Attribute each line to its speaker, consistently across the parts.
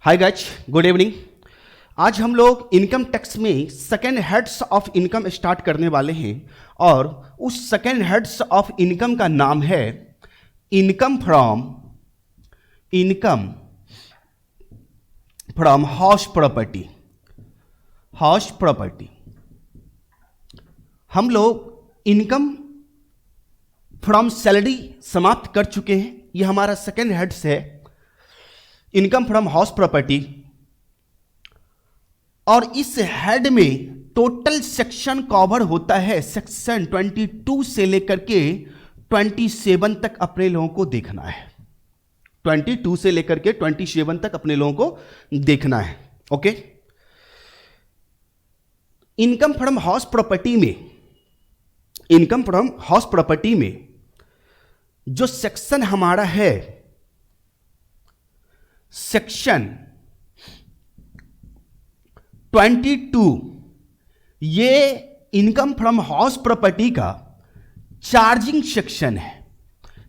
Speaker 1: Hi guys, good evening. आज हम लोग इनकम टैक्स में second heads of income start करने वाले हैं और उस सेकेंड हेड्स ऑफ इनकम का नाम है इनकम फ्रॉम हाउस प्रॉपर्टी। हम लोग इनकम फ्रॉम सैलरी समाप्त कर चुके हैं। ये हमारा सेकेंड हेड्स है, इनकम फ्रॉम हाउस प्रॉपर्टी। और इस हेड में टोटल सेक्शन कवर होता है सेक्शन 22 से लेकर के 27 तक अपने लोगों को देखना है। 22 से लेकर के 27 तक अपने लोगों को देखना है। Okay, income from house property में जो सेक्शन हमारा है, सेक्शन 22, ये इनकम फ्रॉम हाउस प्रॉपर्टी का चार्जिंग सेक्शन है।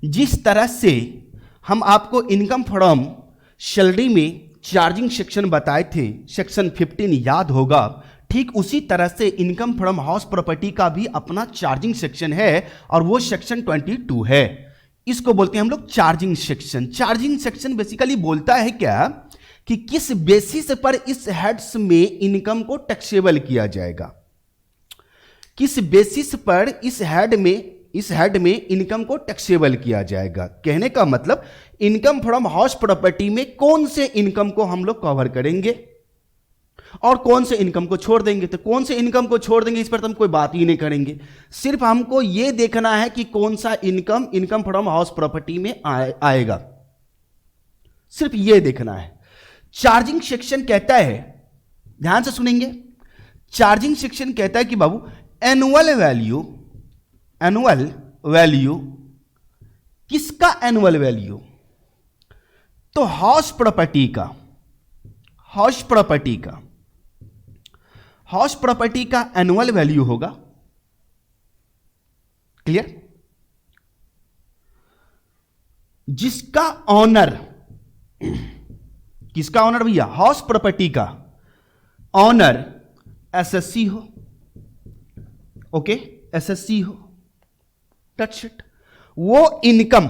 Speaker 1: जिस तरह से हम आपको इनकम फ्रॉम सैलरी में चार्जिंग सेक्शन बताए थे, सेक्शन 15 याद होगा, ठीक उसी तरह से इनकम फ्रॉम हाउस प्रॉपर्टी का भी अपना चार्जिंग सेक्शन है और वो सेक्शन 22 है। इसको बोलते हैं हम लोग charging section. Charging section basically बोलता है क्या कि किस बेसिस पर इस हेड्स में इनकम को टैक्सेबल किया जाएगा, किस बेसिस पर इस हेड में इनकम को टैक्सेबल किया जाएगा। कहने का मतलब इनकम फ्रॉम हाउस प्रॉपर्टी में कौन से इनकम को हम लोग कवर करेंगे और कौन से इनकम को छोड़ देंगे। तो कौन से इनकम को छोड़ देंगे इस पर तो हम कोई बात ही नहीं करेंगे। सिर्फ हमको यह देखना है कि कौन सा इनकम फ्रॉम हाउस प्रॉपर्टी में आएगा, सिर्फ यह देखना है। चार्जिंग सेक्शन कहता है, ध्यान से सुनेंगे, चार्जिंग सेक्शन कहता है कि बाबू एनुअल वैल्यू किसका एनुअल वैल्यू? तो हाउस प्रॉपर्टी का एनुअल वैल्यू होगा। क्लियर? जिसका ऑनर, किसका ऑनर भैया? हाउस प्रॉपर्टी का ऑनर एसएससी हो। ओके, एसएससी हो, टच इट। वो इनकम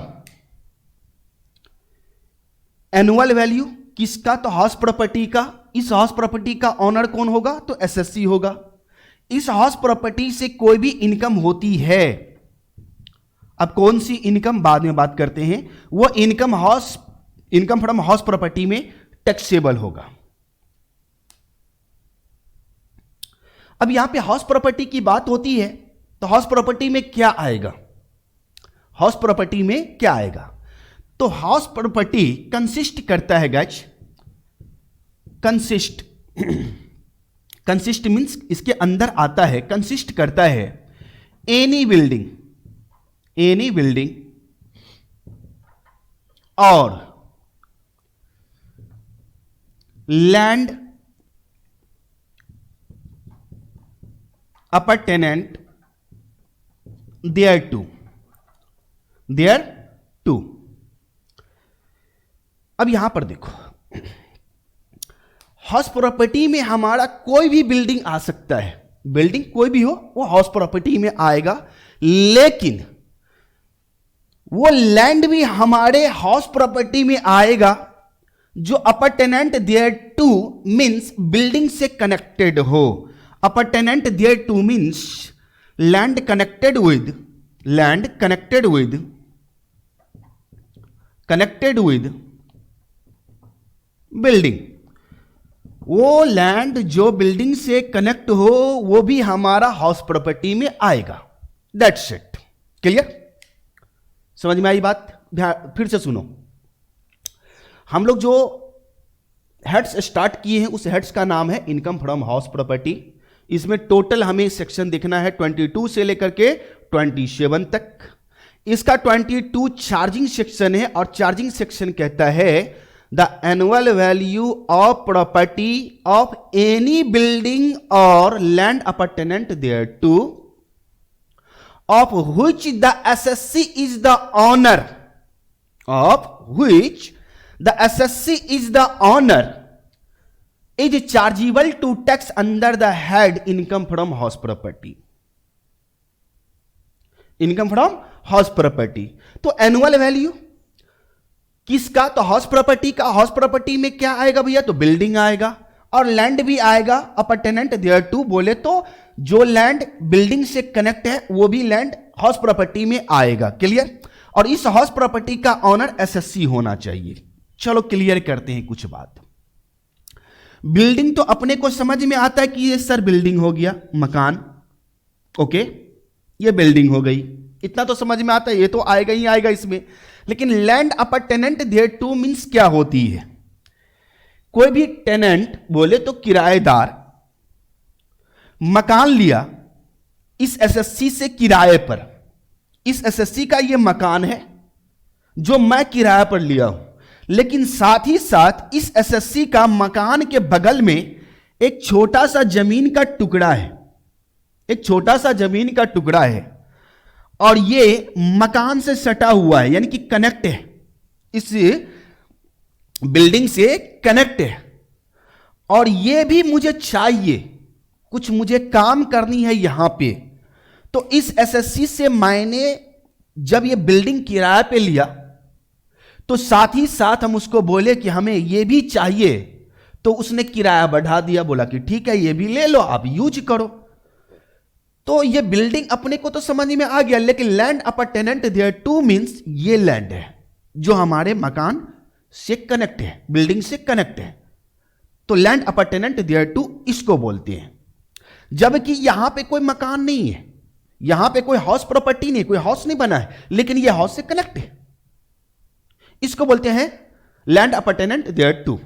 Speaker 1: एनुअल वैल्यू किसका? तो हाउस प्रॉपर्टी का। इस हाउस प्रॉपर्टी का ऑनर कौन होगा? तो एसएससी होगा। इस हाउस प्रॉपर्टी से कोई भी इनकम होती है, अब कौन सी इनकम बाद में बात करते हैं, वो इनकम फ्रॉम हाउस प्रॉपर्टी में टैक्सेबल होगा। अब यहां पे हाउस प्रॉपर्टी की बात होती है तो हाउस प्रॉपर्टी में क्या आएगा? तो हाउस प्रॉपर्टी कंसिस्ट करता है गाइस, कंसिस्ट मींस इसके अंदर आता है, कंसिस्ट करता है एनी बिल्डिंग और लैंड अपार्टमेंट देयर टू। अब यहां पर देखो, हाउस प्रॉपर्टी में हमारा कोई भी बिल्डिंग आ सकता है, बिल्डिंग कोई भी हो वो हाउस प्रॉपर्टी में आएगा, लेकिन वो लैंड भी हमारे हाउस प्रॉपर्टी में आएगा जो apartment thereto means building से कनेक्टेड हो। Apartment thereto means land connected with building. वो लैंड जो बिल्डिंग से कनेक्ट हो वो भी हमारा हाउस प्रॉपर्टी में आएगा। That's it. क्लियर? समझ में आई बात? फिर से सुनो, हम लोग जो हेड्स स्टार्ट किए हैं उस हेड्स का नाम है इनकम फ्रॉम हाउस प्रॉपर्टी। इसमें टोटल हमें सेक्शन देखना है 22 से लेकर के 27 तक। इसका 22 चार्जिंग सेक्शन है और चार्जिंग सेक्शन कहता है the annual value of property of any building और land appurtenant thereto of which the SSC is the owner, of which the SSC is the owner is chargeable to tax under the head income from house property. Income from house property, तो annual value किसका? तो house property का। House property में क्या आएगा भैया? तो building आएगा और लैंड भी आएगा। अपर्टेनेंट देयर टू बोले तो जो लैंड बिल्डिंग से कनेक्ट है वो भी लैंड हाउस प्रॉपर्टी में आएगा। क्लियर? और इस हाउस प्रॉपर्टी का ऑनर एसएससी होना चाहिए। चलो क्लियर करते हैं कुछ बात। बिल्डिंग तो अपने को समझ में आता है कि ये सर बिल्डिंग हो गया, मकान, ओके, ये बिल्डिंग हो गई, इतना तो समझ में आता है, ये तो आएगा ही आएगा इसमें। लेकिन लैंड अपार्टेनेंट देयर टू मींस क्या होती है? कोई भी टेनेंट बोले तो किराएदार मकान लिया इस एसएससी से किराए पर। इस एसएससी का ये मकान है जो मैं किराए पर लिया हूं, लेकिन साथ ही साथ इस एसएससी का मकान के बगल में एक छोटा सा जमीन का टुकड़ा है। एक छोटा सा जमीन का टुकड़ा है और ये मकान से सटा हुआ है, यानी कि कनेक्ट है, इस बिल्डिंग से कनेक्ट है। और ये भी मुझे चाहिए, कुछ मुझे काम करनी है यहां पे। तो इस एसएससी से मैंने जब ये बिल्डिंग किराए पे लिया तो साथ ही साथ हम उसको बोले कि हमें ये भी चाहिए, तो उसने किराया बढ़ा दिया, बोला कि ठीक है ये भी ले लो, आप यूज करो। तो ये बिल्डिंग अपने को तो समझ में आ गया, लेकिन लैंड अपार्टेनेंट देयर टू मींस ये लैंड है जो हमारे मकान से कनेक्ट है, बिल्डिंग से कनेक्ट है। तो लैंड अपार्टेनेंट देयर टू इसको बोलते हैं। जबकि यहां पे कोई मकान नहीं है, यहां पे कोई हाउस प्रॉपर्टी नहीं, कोई हाउस नहीं बना है, लेकिन ये हाउस से कनेक्ट है, इसको बोलते हैं लैंड अपार्टेनेंट देयर टू।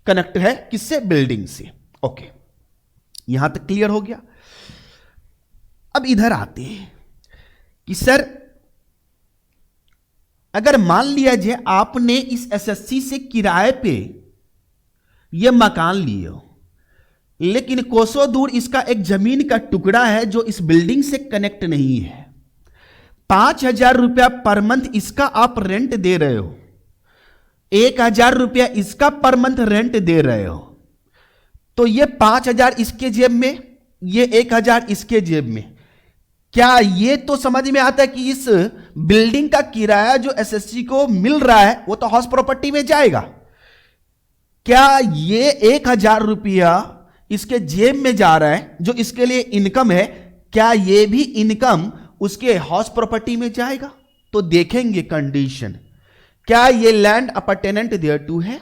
Speaker 1: कनेक्ट है किससे? बिल्डिंग से। ओके, यहां तक क्लियर हो गया। अब इधर आते हैं कि सर अगर मान लिया जाए आपने इस एसएससी से किराए पे यह मकान लिए हो, लेकिन कोसों दूर इसका एक जमीन का टुकड़ा है जो इस बिल्डिंग से कनेक्ट नहीं है। 5,000 रुपया पर मंथ इसका आप रेंट दे रहे हो, 1,000 रुपया इसका पर मंथ रेंट दे रहे हो। तो ये 5,000 इसके जेब में, ये 1,000 इसके जेब में। क्या ये तो समझ में आता है कि इस बिल्डिंग का किराया जो एसएससी को मिल रहा है वो तो हाउस प्रॉपर्टी में जाएगा? क्या ये 1,000 रुपया इसके जेब में जा रहा है जो इसके लिए इनकम है, क्या ये भी इनकम उसके हाउस प्रॉपर्टी में जाएगा? तो देखेंगे कंडीशन, क्या ये लैंड अपार्टेनेंट देयर टू है,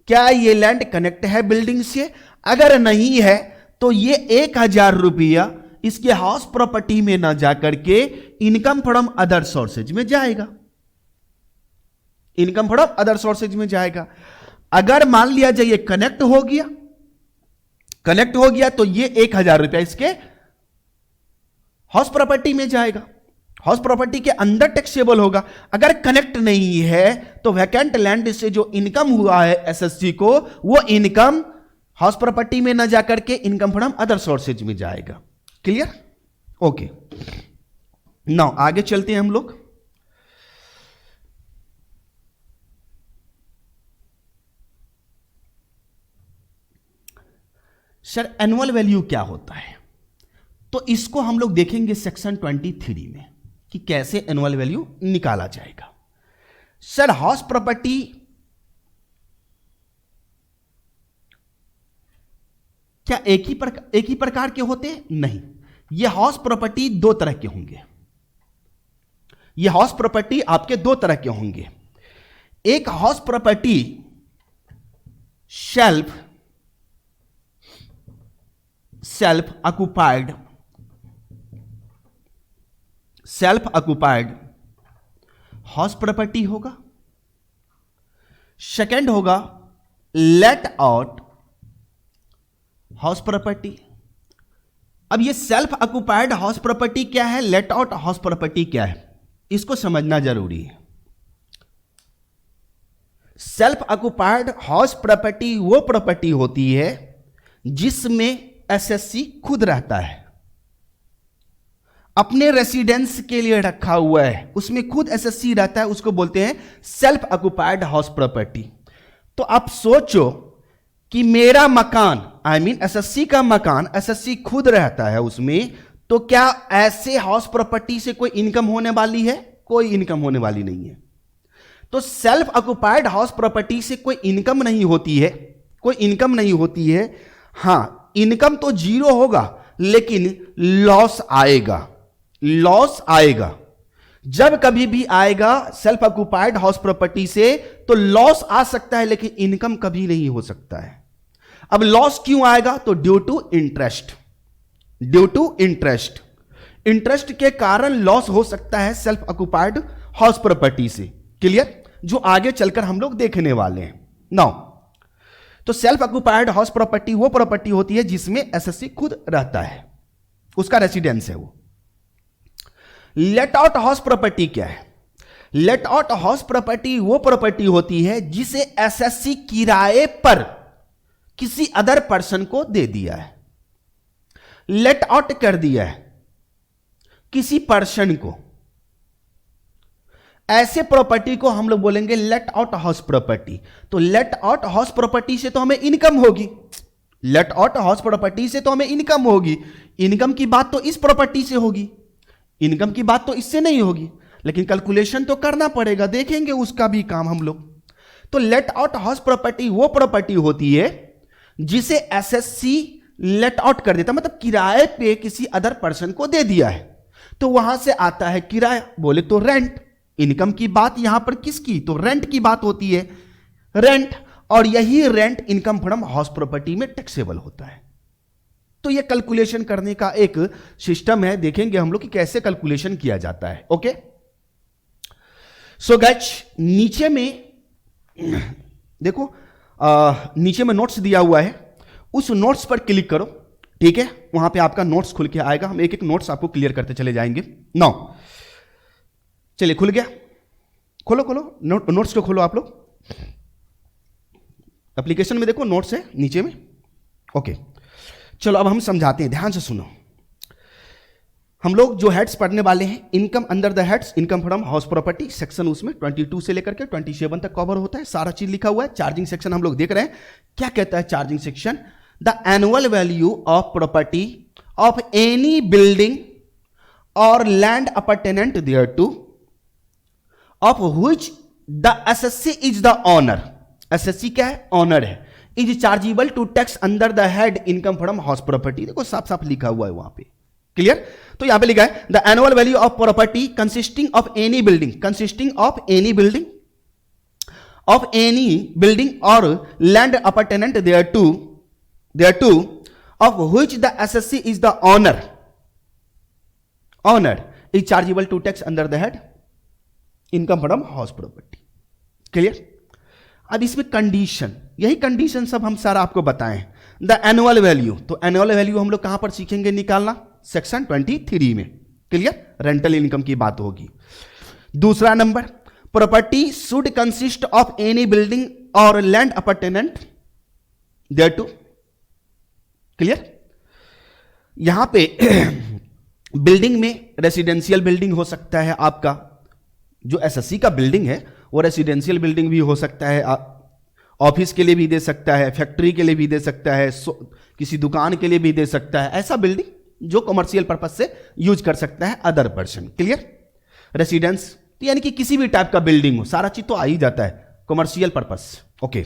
Speaker 1: क्या ये लैंड कनेक्ट है बिल्डिंग से। अगर नहीं है तो ये 1,000 रुपया इसके हाउस प्रॉपर्टी में ना जाकर के इनकम फ्रॉम अदर सोर्सेज में जाएगा, इनकम फ्रॉम अदर सोर्सेज में जाएगा। अगर मान लिया जाए ये कनेक्ट हो गया, कनेक्ट हो गया तो ये 1,000 रुपया इसके हाउस प्रॉपर्टी में जाएगा, हाउस प्रॉपर्टी के अंदर टैक्सेबल होगा। अगर कनेक्ट नहीं है तो वैकेंट लैंड से जो इनकम हुआ है एसएससी को, वो इनकम हाउस प्रॉपर्टी में ना जाकर के इनकम फ्रॉम अदर सोर्सेज में जाएगा। क्लियर? ओके, नाउ आगे चलते हैं हम लोग। सर एनुअल वैल्यू क्या होता है? तो इसको हम लोग देखेंगे सेक्शन 23 में कि कैसे एनुअल वैल्यू निकाला जाएगा। सर हाउस प्रॉपर्टी क्या एक ही प्रकार के होते हैं? नहीं, ये हाउस प्रॉपर्टी दो तरह के होंगे। ये हाउस प्रॉपर्टी आपके दो तरह के होंगे। एक house property self occupied house property होगा। सेकंड होगा लेट आउट हाउस प्रॉपर्टी। अब ये सेल्फ ऑक्युपाइड हाउस प्रॉपर्टी क्या है, लेट आउट हाउस प्रॉपर्टी क्या है, इसको समझना जरूरी है। सेल्फ ऑक्युपाइड हाउस प्रॉपर्टी वो प्रॉपर्टी होती है जिसमें एसएससी खुद रहता है, अपने रेसिडेंस के लिए रखा हुआ है, उसमें खुद एसएससी रहता है, उसको बोलते हैं सेल्फ ऑक्युपाइड हाउस प्रॉपर्टी। तो आप सोचो कि मेरा मकान एसएससी का मकान, एसएससी खुद रहता है उसमें, तो क्या ऐसे हाउस प्रॉपर्टी से कोई इनकम होने वाली है? कोई इनकम होने वाली नहीं है। तो सेल्फ ऑक्युपाइड हाउस प्रॉपर्टी से कोई इनकम नहीं होती है, कोई इनकम नहीं होती है। हां, इनकम तो जीरो होगा, लेकिन लॉस आएगा। लॉस आएगा जब कभी भी आएगा सेल्फ ऑक्युपाइड हाउस प्रॉपर्टी से, तो लॉस आ सकता है, लेकिन इनकम कभी नहीं हो सकता है। अब लॉस क्यों आएगा? तो due to interest, due to interest, interest के कारण लॉस हो सकता है सेल्फ ऑक्युपाइड हाउस प्रॉपर्टी से। क्लियर? जो आगे चलकर हम लोग देखने वाले हैं नाउ। तो सेल्फ ऑक्युपाइड हाउस प्रॉपर्टी वो प्रॉपर्टी होती है जिसमें एसएससी खुद रहता है, उसका रेसिडेंस है वो। लेट आउट हाउस प्रॉपर्टी क्या है? लेट आउट हाउस प्रॉपर्टी वो प्रॉपर्टी होती है जिसे एसएससी किराए पर किसी अदर पर्सन को दे दिया है, लेट आउट कर दिया है किसी पर्सन को। ऐसे प्रॉपर्टी को हम लोग बोलेंगे लेट आउट हाउस प्रॉपर्टी। तो लेट आउट हाउस प्रॉपर्टी से तो हमें इनकम होगी, लेट आउट हाउस प्रॉपर्टी से तो हमें इनकम होगी। इनकम की बात तो इस प्रॉपर्टी से होगी, इनकम की बात तो इससे नहीं होगी, लेकिन कैलकुलेशन तो करना पड़ेगा, देखेंगे उसका भी काम हम लोग। तो लेट आउट हाउस प्रॉपर्टी वो प्रॉपर्टी होती है जिसे एसएससी लेट आउट कर देता, मतलब किराए पे किसी अदर पर्सन को दे दिया है। तो वहां से आता है किराया, बोले तो रेंट। इनकम की बात यहां पर किसकी? तो रेंट की बात होती है, रेंट। और यही rent income from house property में टैक्सेबल होता है। तो यह कैलकुलेशन करने का एक सिस्टम है, देखेंगे हम लोग कि कैसे कैलकुलेशन किया जाता है। ओके, सो गाइस नीचे में देखो, नीचे में नोट्स दिया हुआ है, उस नोट्स पर क्लिक करो। ठीक है, वहां पे आपका नोट्स खुल के आएगा, हम एक एक नोट्स आपको क्लियर करते चले जाएंगे। नाउ चलिए, खुल गया, खोलो खोलो नोट्स को खोलो। आप लोग एप्लीकेशन में देखो, नोट्स है नीचे में। ओके, चलो अब हम समझाते हैं, ध्यान से सुनो। हम लोग जो हेड्स पढ़ने वाले हैं, income under the heads, income from house property section, उसमें 22 से लेकर के 27 तक कवर होता है, सारा चीज लिखा हुआ है। चार्जिंग सेक्शन हम लोग देख रहे हैं, क्या कहता है charging section? The annual value of property of any building और land appurtenant thereto of which the SSC is the owner, SSC क्या है? ऑनर है, is chargeable to tax under the head income from house property। देखो साफ साफ लिखा हुआ है वहां पे, क्लियर? तो यहां पे लिखा है the annual value of property consisting of any building, consisting of any building, of any building or land appertainant thereto of which the SSC is the owner is chargeable to tax under the head income from house property. Clear? अब इसमें condition, यही condition सब हम सारा आपको बताएं। The annual value, तो annual value हम लोग कहां पर सीखेंगे निकालना? सेक्शन 23 में। क्लियर? रेंटल इनकम की बात होगी। दूसरा number, property should consist of any building और लैंड अपर्टेनेंट देयरटू। क्लियर? यहां पे बिल्डिंग में रेसिडेंशियल बिल्डिंग हो सकता है आपका, जो एसएससी का बिल्डिंग है वो रेसिडेंशियल बिल्डिंग भी हो सकता है, ऑफिस के लिए भी दे सकता है, फैक्ट्री के लिए भी दे सकता है, किसी दुकान के लिए भी दे सकता है। ऐसा बिल्डिंग जो कमर्शियल पर्पस से यूज कर सकता है अदर पर्सन। क्लियर? रेसिडेंस यानी कि किसी भी टाइप का बिल्डिंग हो, सारा चीज तो आ ही जाता है, कमर्शियल पर्पस। ओके,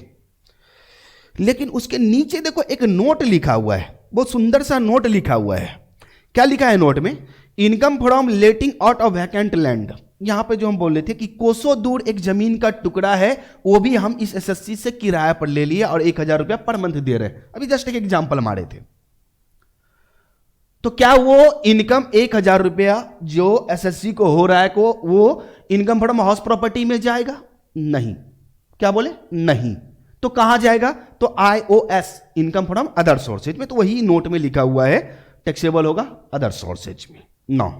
Speaker 1: लेकिन उसके नीचे देखो एक नोट लिखा हुआ है, बहुत सुंदर सा नोट लिखा हुआ है। क्या लिखा है नोट में? Income from letting out of vacant land. यहां पे जो हम बोल रहे थे कि कोसों दूर एक जमीन का टुकड़ा है, वो भी हम इस एसएससी से किराया पर ले लिए और 1000 रुपया पर मंथ दे रहे हैं। अभी जस्ट एक एग्जांपल मारे थे। तो क्या वो इनकम 1000 रुपया जो एसएससी को हो रहा है को वो इनकम फ्रॉम हाउस प्रॉपर्टी में जाएगा? नहीं। क्या बोले? नहीं। तो कहां जाएगा? तो IOS, income from other sources में। तो वही नोट में लिखा हुआ है, टैक्सेबल होगा अदर सोर्सेज में। नो,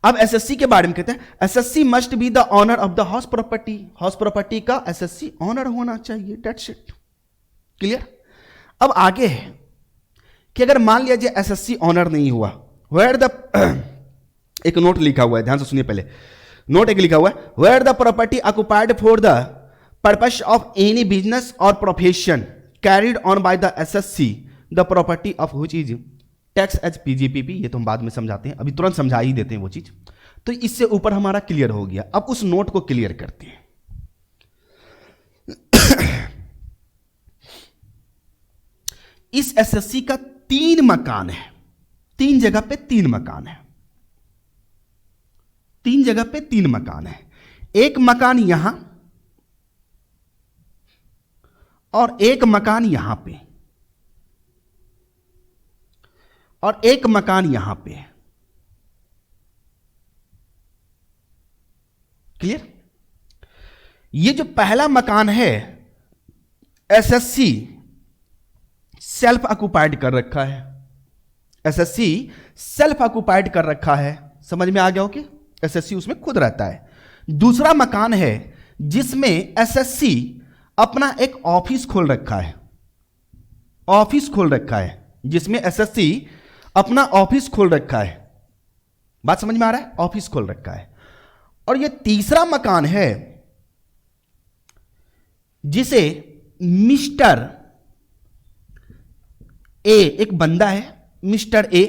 Speaker 1: अब एसएससी के बारे में कहते हैं, SSC must be the owner of the house property. House property का एसएससी ऑनर होना चाहिए, दैट्स इट। क्लियर? अब आगे है कि अगर मान लिया जाए एसएससी ऑनर नहीं हुआ, वेयर द एक नोट लिखा हुआ है, ध्यान से सुनिए पहले। नोट एक लिखा हुआ है, where the property occupied for the purpose of any business और profession carried on by the assessee the property of which is tax as PGBP. ये तो हम बाद में समझाते हैं, अभी तुरंत समझा ही देते हैं वो चीज। तो इससे ऊपर हमारा क्लियर हो गया। अब उस नोट को क्लियर करते हैं। इस एसएससी का 3 मकान है, 3 जगह पे 3 मकान है, 3 जगह पे 3 मकान है। एक मकान यहां और एक मकान यहां पे और एक मकान यहां पे। क्लियर? ये जो पहला मकान है एसएससी सेल्फ ऑक्युपाइड कर रखा है, एसएससी सेल्फ ऑक्युपाइड कर रखा है। समझ में आ गया हो कि एसएससी उसमें खुद रहता है। दूसरा मकान है जिसमें एसएससी अपना एक ऑफिस खोल रखा है, ऑफिस खोल रखा है, जिसमें एसएससी अपना ऑफिस खोल रखा है। बात समझ में आ रहा है? ऑफिस खोल रखा है। और यह तीसरा मकान है जिसे मिस्टर ए, एक बंदा है मिस्टर ए,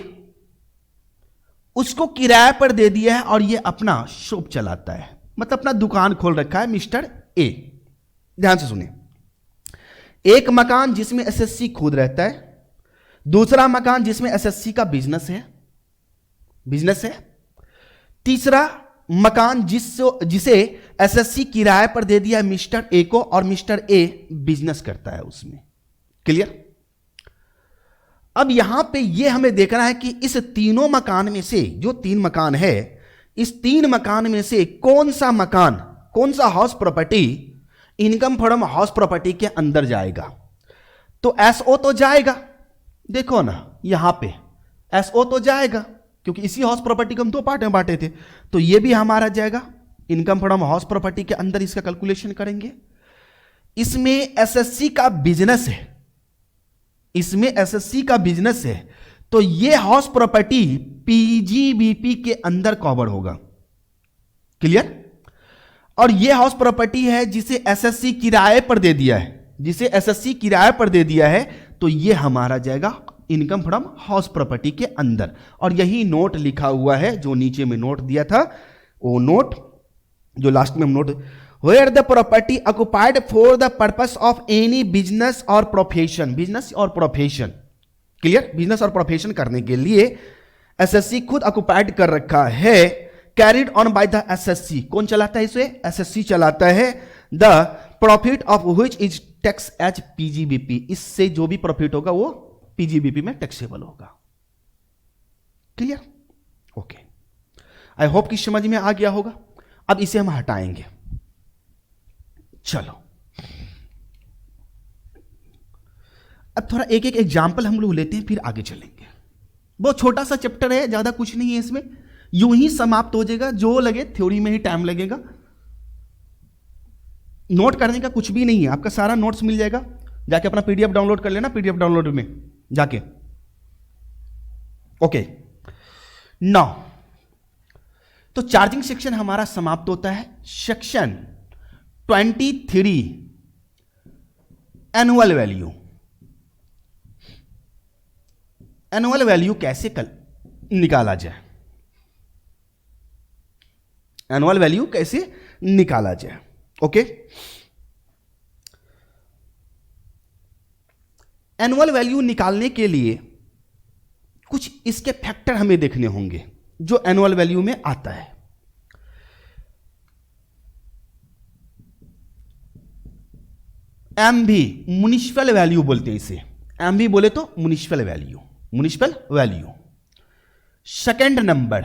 Speaker 1: उसको किराए पर दे दिया है और यह अपना शॉप चलाता है, मतलब अपना दुकान खोल रखा है मिस्टर ए। ध्यान से सुनिए। एक मकान जिसमें एसएससी खुद रहता है, दूसरा मकान जिसमें एसएससी का बिजनेस है, तीसरा मकान जिसे एसएससी किराए पर दे दिया है मिस्टर ए को और मिस्टर ए बिजनेस करता है उसमें। क्लियर? अब यहां पे ये हमें देखना है कि इस तीनों मकान में से, जो 3 मकान है, इस 3 मकान में से कौन सा मकान, कौन सा house property income from house property के अंदर जाएगा। तो एसओ तो जाएगा, देखो ना यहां पे एसओ तो जाएगा, क्योंकि इसी हाउस प्रॉपर्टी को हम 2 पार्ट में बांटे थे। तो ये भी हमारा जाएगा इनकम फ्रॉम हाउस प्रॉपर्टी के अंदर, इसका कैलकुलेशन करेंगे। इसमें एसएससी का बिजनेस है, इसमें एसएससी का बिजनेस है, तो ये हाउस प्रॉपर्टी पीजीबीपी के अंदर कवर होगा। क्लियर? और ये हाउस प्रॉपर्टी है जिसे एसएससी किराए पर दे दिया है, जिसे एसएससी किराए पर दे दिया है, तो ये हमारा जाएगा इनकम फ्रॉम हाउस प्रॉपर्टी के अंदर। और यही नोट लिखा हुआ है जो नीचे में नोट दिया था, वो नोट जो लास्ट में हम note, where the property occupied for the purpose of any business और प्रोफेशन, बिजनेस और प्रोफेशन। क्लियर? बिजनेस और प्रोफेशन करने के लिए एसएससी खुद ऑक्युपाइड कर रखा है, carried on by the SSC. कौन चलाता है इसे? एसएससी चलाता है। The profit of which is tax as PGBP, इससे जो भी प्रॉफिट होगा वो पीजीबीपी में टैक्सेबल होगा। क्लियर? ओके, आई होप कि समझ में आ गया होगा। अब इसे हम हटाएंगे। चलो अब थोड़ा एक एक एग्जाम्पल हम लोग लेते हैं, फिर आगे चलेंगे। बहुत छोटा सा चैप्टर है, ज्यादा कुछ नहीं है इसमें, यूं ही समाप्त हो जाएगा। जो लगे थ्योरी में ही टाइम लगेगा, नोट करने का कुछ भी नहीं है, आपका सारा नोट्स मिल जाएगा। जाके अपना पीडीएफ डाउनलोड कर लेना, पीडीएफ डाउनलोड में जाके। ओके, नाउ तो चार्जिंग सेक्शन हमारा समाप्त होता है। Section 23 annual value. Annual value कैसे निकाला जाए, एनुअल वैल्यू कैसे निकाला जाए। ओके, एनुअल वैल्यू निकालने के लिए कुछ इसके फैक्टर हमें देखने होंगे जो एनुअल वैल्यू में आता है। एमवी म्युनिसिपल वैल्यू बोलते हैं इसे, एमवी बोले तो municipal value, municipal value. Second number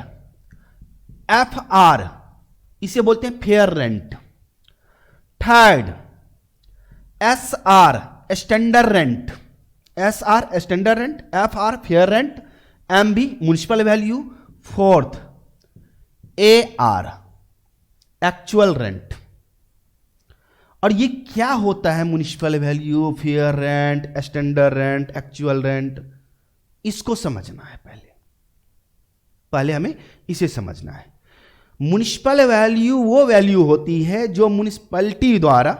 Speaker 1: FR, इसे बोलते हैं fair rent. Third SR standard rent, SR standard rent, FR fair rent, MB municipal value. Fourth AR actual rent. और ये क्या होता है municipal value, fair rent, standard rent, actual rent, इसको समझना है। पहले हमें इसे समझना है। म्युनिसिपल वैल्यू वो वैल्यू होती है जो म्युनिसिपैलिटी द्वारा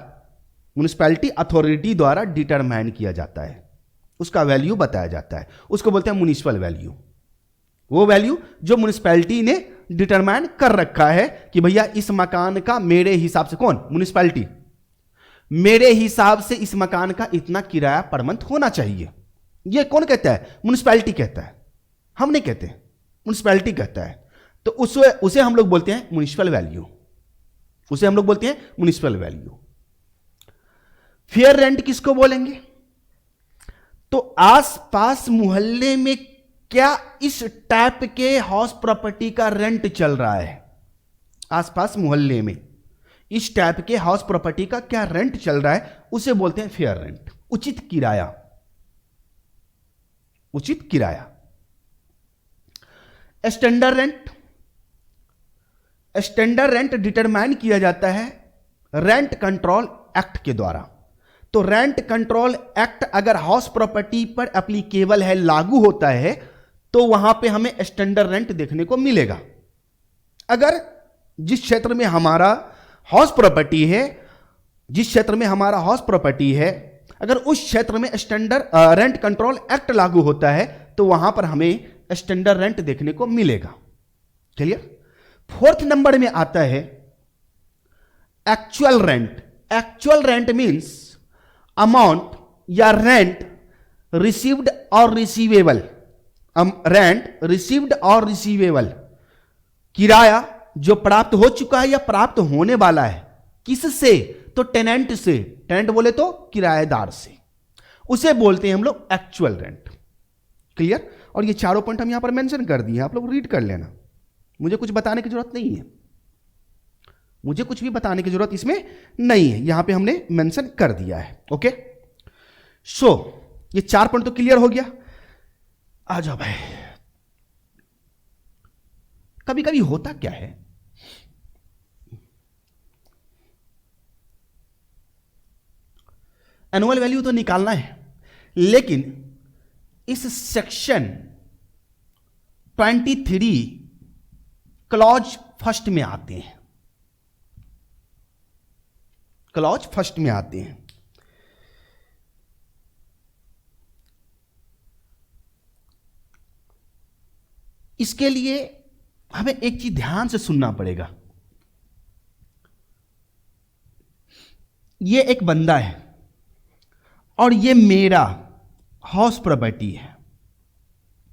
Speaker 1: म्युनिसिपैलिटी अथॉरिटी द्वारा डिटरमाइन किया जाता है, उसका वैल्यू बताया जाता है, उसको बोलते हैं म्युनिसिपल वैल्यू। वो वैल्यू जो म्युनिसिपैलिटी ने डिटरमाइन कर रखा है कि भैया इस मकान का मेरे हिसाब से, कौन? म्युनिसिपैलिटी, मेरे हिसाब से इस मकान का इतना किराया पर मंथ होना चाहिए। ये कौन कहता है? म्युनिसिपैलिटी कहता है, हम नहीं कहते, म्युनिसिपैलिटी कहता है। तो उसे हम लोग बोलते हैं म्युनिसिपल वैल्यू, उसे हम लोग बोलते हैं म्युनिसिपल वैल्यू। फेयर रेंट किसको बोलेंगे? तो आसपास मोहल्ले में क्या इस टाइप के हाउस प्रॉपर्टी का रेंट चल रहा है, आसपास मोहल्ले में इस टाइप के हाउस प्रॉपर्टी का क्या रेंट चल रहा है, उसे बोलते हैं फेयर रेंट, उचित किराया, उचित किराया। Standard rent, standard rent determine किया जाता है रेंट कंट्रोल एक्ट के द्वारा। तो रेंट कंट्रोल एक्ट अगर हाउस प्रॉपर्टी पर एप्लीकेबल है, लागू होता है, तो वहां पे हमें स्टैंडर्ड रेंट देखने को मिलेगा। अगर जिस क्षेत्र में हमारा हाउस प्रॉपर्टी है, जिस क्षेत्र में हमारा हाउस प्रॉपर्टी है, अगर उस क्षेत्र में स्टैंडर्ड रेंट कंट्रोल एक्ट लागू होता है, तो वहां पर हमें स्टैंडर्ड रेंट देखने को मिलेगा। क्लियर? फोर्थ नंबर में आता है actual rent. Actual rent means amount या रेंट रिसीव्ड और रिसीवेबल, रेंट रिसीव्ड और रिसीवेबल, किराया जो प्राप्त हो चुका है या प्राप्त होने वाला है, किससे? तो टेनेंट से, टेनेंट बोले तो किराएदार से, उसे बोलते हैं हम लोग एक्चुअल रेंट। क्लियर? और ये चारों पॉइंट हम यहां पर मेंशन कर दिए, आप लोग रीड कर लेना, मुझे कुछ बताने की जरूरत नहीं है, मुझे कुछ भी बताने की जरूरत इसमें नहीं है, यहां पे हमने मेंशन कर दिया है। ओके, सो ये 4 पॉइंट तो क्लियर हो गया। आ जाओ भाई, कभी कभी होता क्या है, एनुअल वैल्यू तो निकालना है, लेकिन इस सेक्शन 23 क्लॉज फर्स्ट में आते हैं, क्लॉज फर्स्ट में आते हैं। इसके लिए हमें एक चीज ध्यान से सुनना पड़ेगा। ये एक बंदा है और ये मेरा हाउस प्रॉपर्टी है,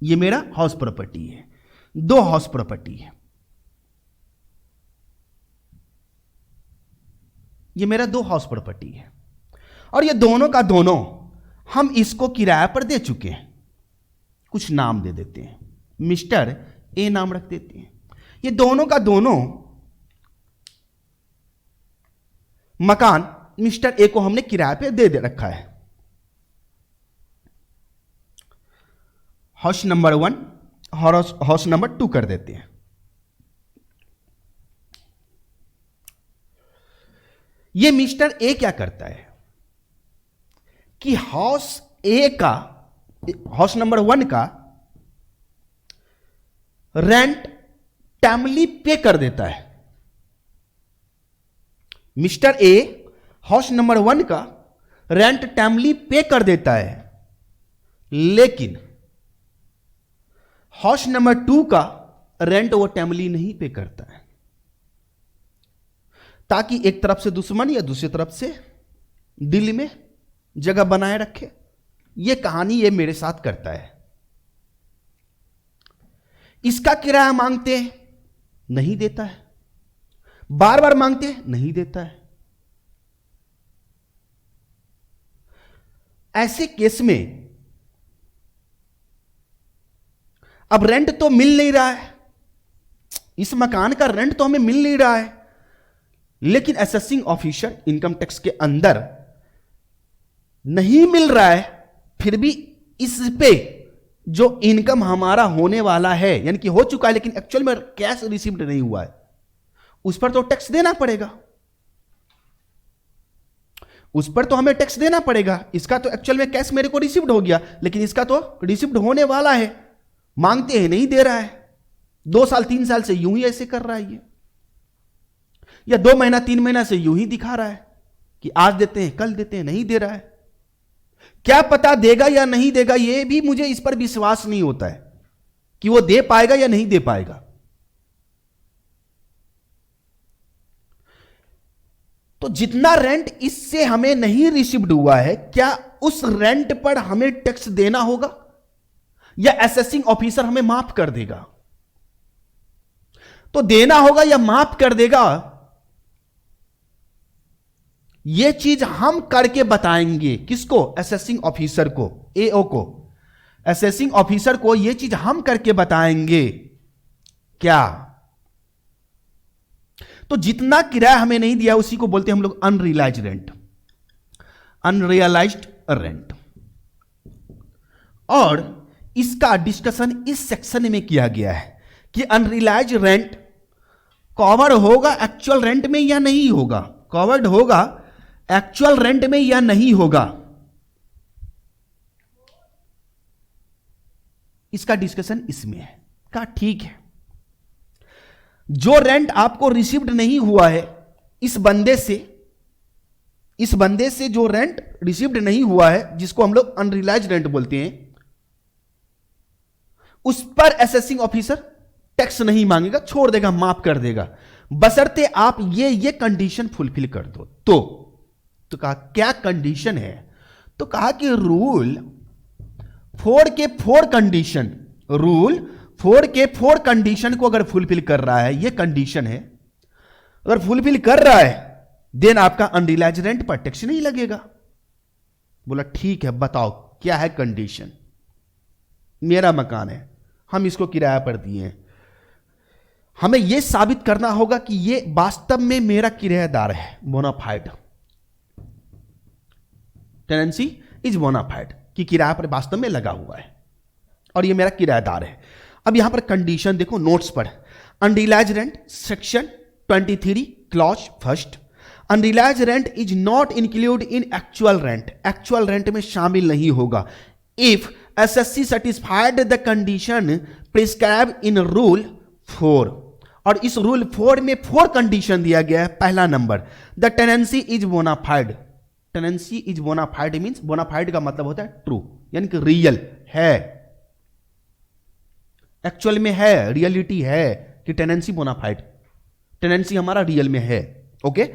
Speaker 1: ये मेरा हाउस प्रॉपर्टी है, 2 हाउस प्रॉपर्टी है, ये मेरा 2 हाउस प्रॉपर्टी है, और ये दोनों का दोनों हम इसको किराए पर दे चुके हैं। कुछ नाम दे देते हैं, मिस्टर ए नाम रख देते हैं। ये दोनों का दोनों मकान मिस्टर ए को हमने किराए पे दे रखा है। हाउस नंबर 1, हाउस नंबर 2 कर देते हैं। ये मिस्टर ए क्या करता है कि हाउस ए का, हाउस नंबर 1 का रेंट टाइमली पे कर देता है। मिस्टर ए हाउस नंबर 1 का रेंट टाइमली पे कर देता है, लेकिन हाउस नंबर 2 का रेंट वो टाइमली नहीं पे करता है, ताकि एक तरफ से दुश्मन या दूसरी तरफ से दिल में जगह बनाए रखे। ये कहानी ये मेरे साथ करता है। इसका किराया मांगते हैं, नहीं देता है, बार बार मांगते हैं, नहीं देता है। ऐसे केस में अब रेंट तो मिल नहीं रहा है, इस मकान का रेंट तो हमें मिल नहीं रहा है, लेकिन असेसिंग ऑफिसर इनकम टैक्स के अंदर नहीं मिल रहा है, फिर भी इस पे जो इनकम हमारा होने वाला है, यानी कि हो चुका है लेकिन एक्चुअल में कैश रिसीव्ड नहीं हुआ है, उस पर तो टैक्स देना पड़ेगा, उस पर तो हमें टैक्स देना पड़ेगा। इसका तो एक्चुअल में कैश मेरे को रिसीव्ड हो गया, लेकिन इसका तो रिसीव्ड होने वाला है, मांगते हैं नहीं दे रहा है, 2 साल 3 साल से यूं ही ऐसे कर रहा है ये, या 2 महीना 3 महीना से यूं ही दिखा रहा है। कि आज देते हैं, कल देते हैं, नहीं दे रहा है। क्या पता देगा या नहीं देगा, यह भी मुझे इस पर विश्वास नहीं होता है कि वो दे पाएगा या नहीं दे पाएगा। तो जितना रेंट इससे हमें नहीं रिसीव्ड हुआ है, क्या उस रेंट पर हमें टैक्स देना होगा या असेसिंग ऑफिसर हमें माफ कर देगा? तो देना होगा या माफ कर देगा, यह चीज हम करके बताएंगे। किसको? असेसिंग ऑफिसर को, एओ को। असेसिंग ऑफिसर को यह चीज हम करके बताएंगे। क्या? तो जितना किराया हमें नहीं दिया उसी को बोलते हैं हम लोग अनरियलाइज रेंट, अनरियलाइज्ड रेंट। और इसका डिस्कशन इस सेक्शन में किया गया है कि अनरियलाइज रेंट कवर होगा एक्चुअल रेंट में या नहीं होगा, कवर्ड होगा एक्चुअल रेंट में या नहीं होगा। इसका डिस्कशन इसमें है। का ठीक है, जो रेंट आपको रिसीव्ड नहीं हुआ है इस बंदे से जो रेंट रिसीव्ड नहीं हुआ है, जिसको हम लोग अनरियलाइज रेंट बोलते हैं, उस पर असेसिंग ऑफिसर टैक्स नहीं मांगेगा, छोड़ देगा, माफ कर देगा, बशर्ते आप ये कंडीशन फुलफिल कर दो। तो कहा क्या कंडीशन है? तो कहा कि रूल 4 के 4 कंडीशन, रूल 4 के 4 कंडीशन को अगर फुलफिल कर रहा है, ये कंडीशन है, अगर फुलफिल कर रहा है, देन आपका अनरियलाइज रेंट पर टैक्स नहीं लगेगा। बोला ठीक है, बताओ क्या है कंडीशन? मेरा मकान है, हम इसको किराया पर दिए हैं, हमें यह साबित करना होगा कि यह वास्तव में मेरा किराएदार है, बोनाफाइड, टेनेंसी इज बोनाफाइड, कि किराया पर वास्तव में लगा हुआ है और यह मेरा किराएदार है। अब यहां पर कंडीशन देखो नोट्स पर, unrealise rent section 23 clause first, unrealise rent is not include in actual rent, actual rent में शामिल नहीं होगा। If SSC satisfied the condition prescribe in rule 4, और इस रूल 4 में 4 कंडीशन दिया गया है। पहला number, the tenancy is bona fide, tenancy is bona fide means, bona fide का मतलब होता है ट्रू, यानी कि रियल है, एक्चुअल में है, रियलिटी है कि टेनेंसी बोनाफाइड, टेनेंसी हमारा रियल में है। ओके।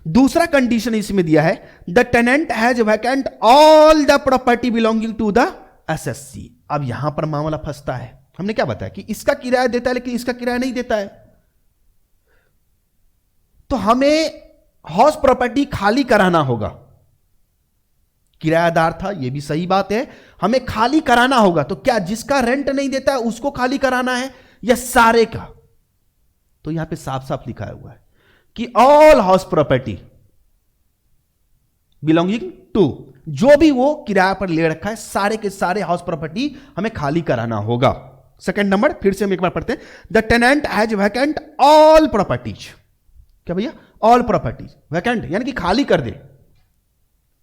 Speaker 1: दूसरा कंडीशन इसमें दिया है, the tenant has vacant all the property belonging to the SSC. अब यहां पर मामला फंसता है। हमने क्या बताया कि इसका किराया देता है लेकिन इसका किराया नहीं देता है, तो हमें हाउस प्रॉपर्टी खाली कराना होगा। किरायादार था, यह भी सही बात है, हमें खाली कराना होगा। तो क्या जिसका रेंट नहीं देता है उसको खाली कराना है या सारे का? तो यहां पे साफ साफ लिखा हुआ है कि all house property belonging to, जो भी वो किराया पर ले रखा है, सारे के सारे हाउस प्रॉपर्टी हमें खाली कराना होगा। सेकंड नंबर, फिर से हम एक बार पढ़ते हैं, the tenant has vacant all properties. क्या भैया? ऑल प्रॉपर्टीज, वैकेंट यानी कि खाली कर दे,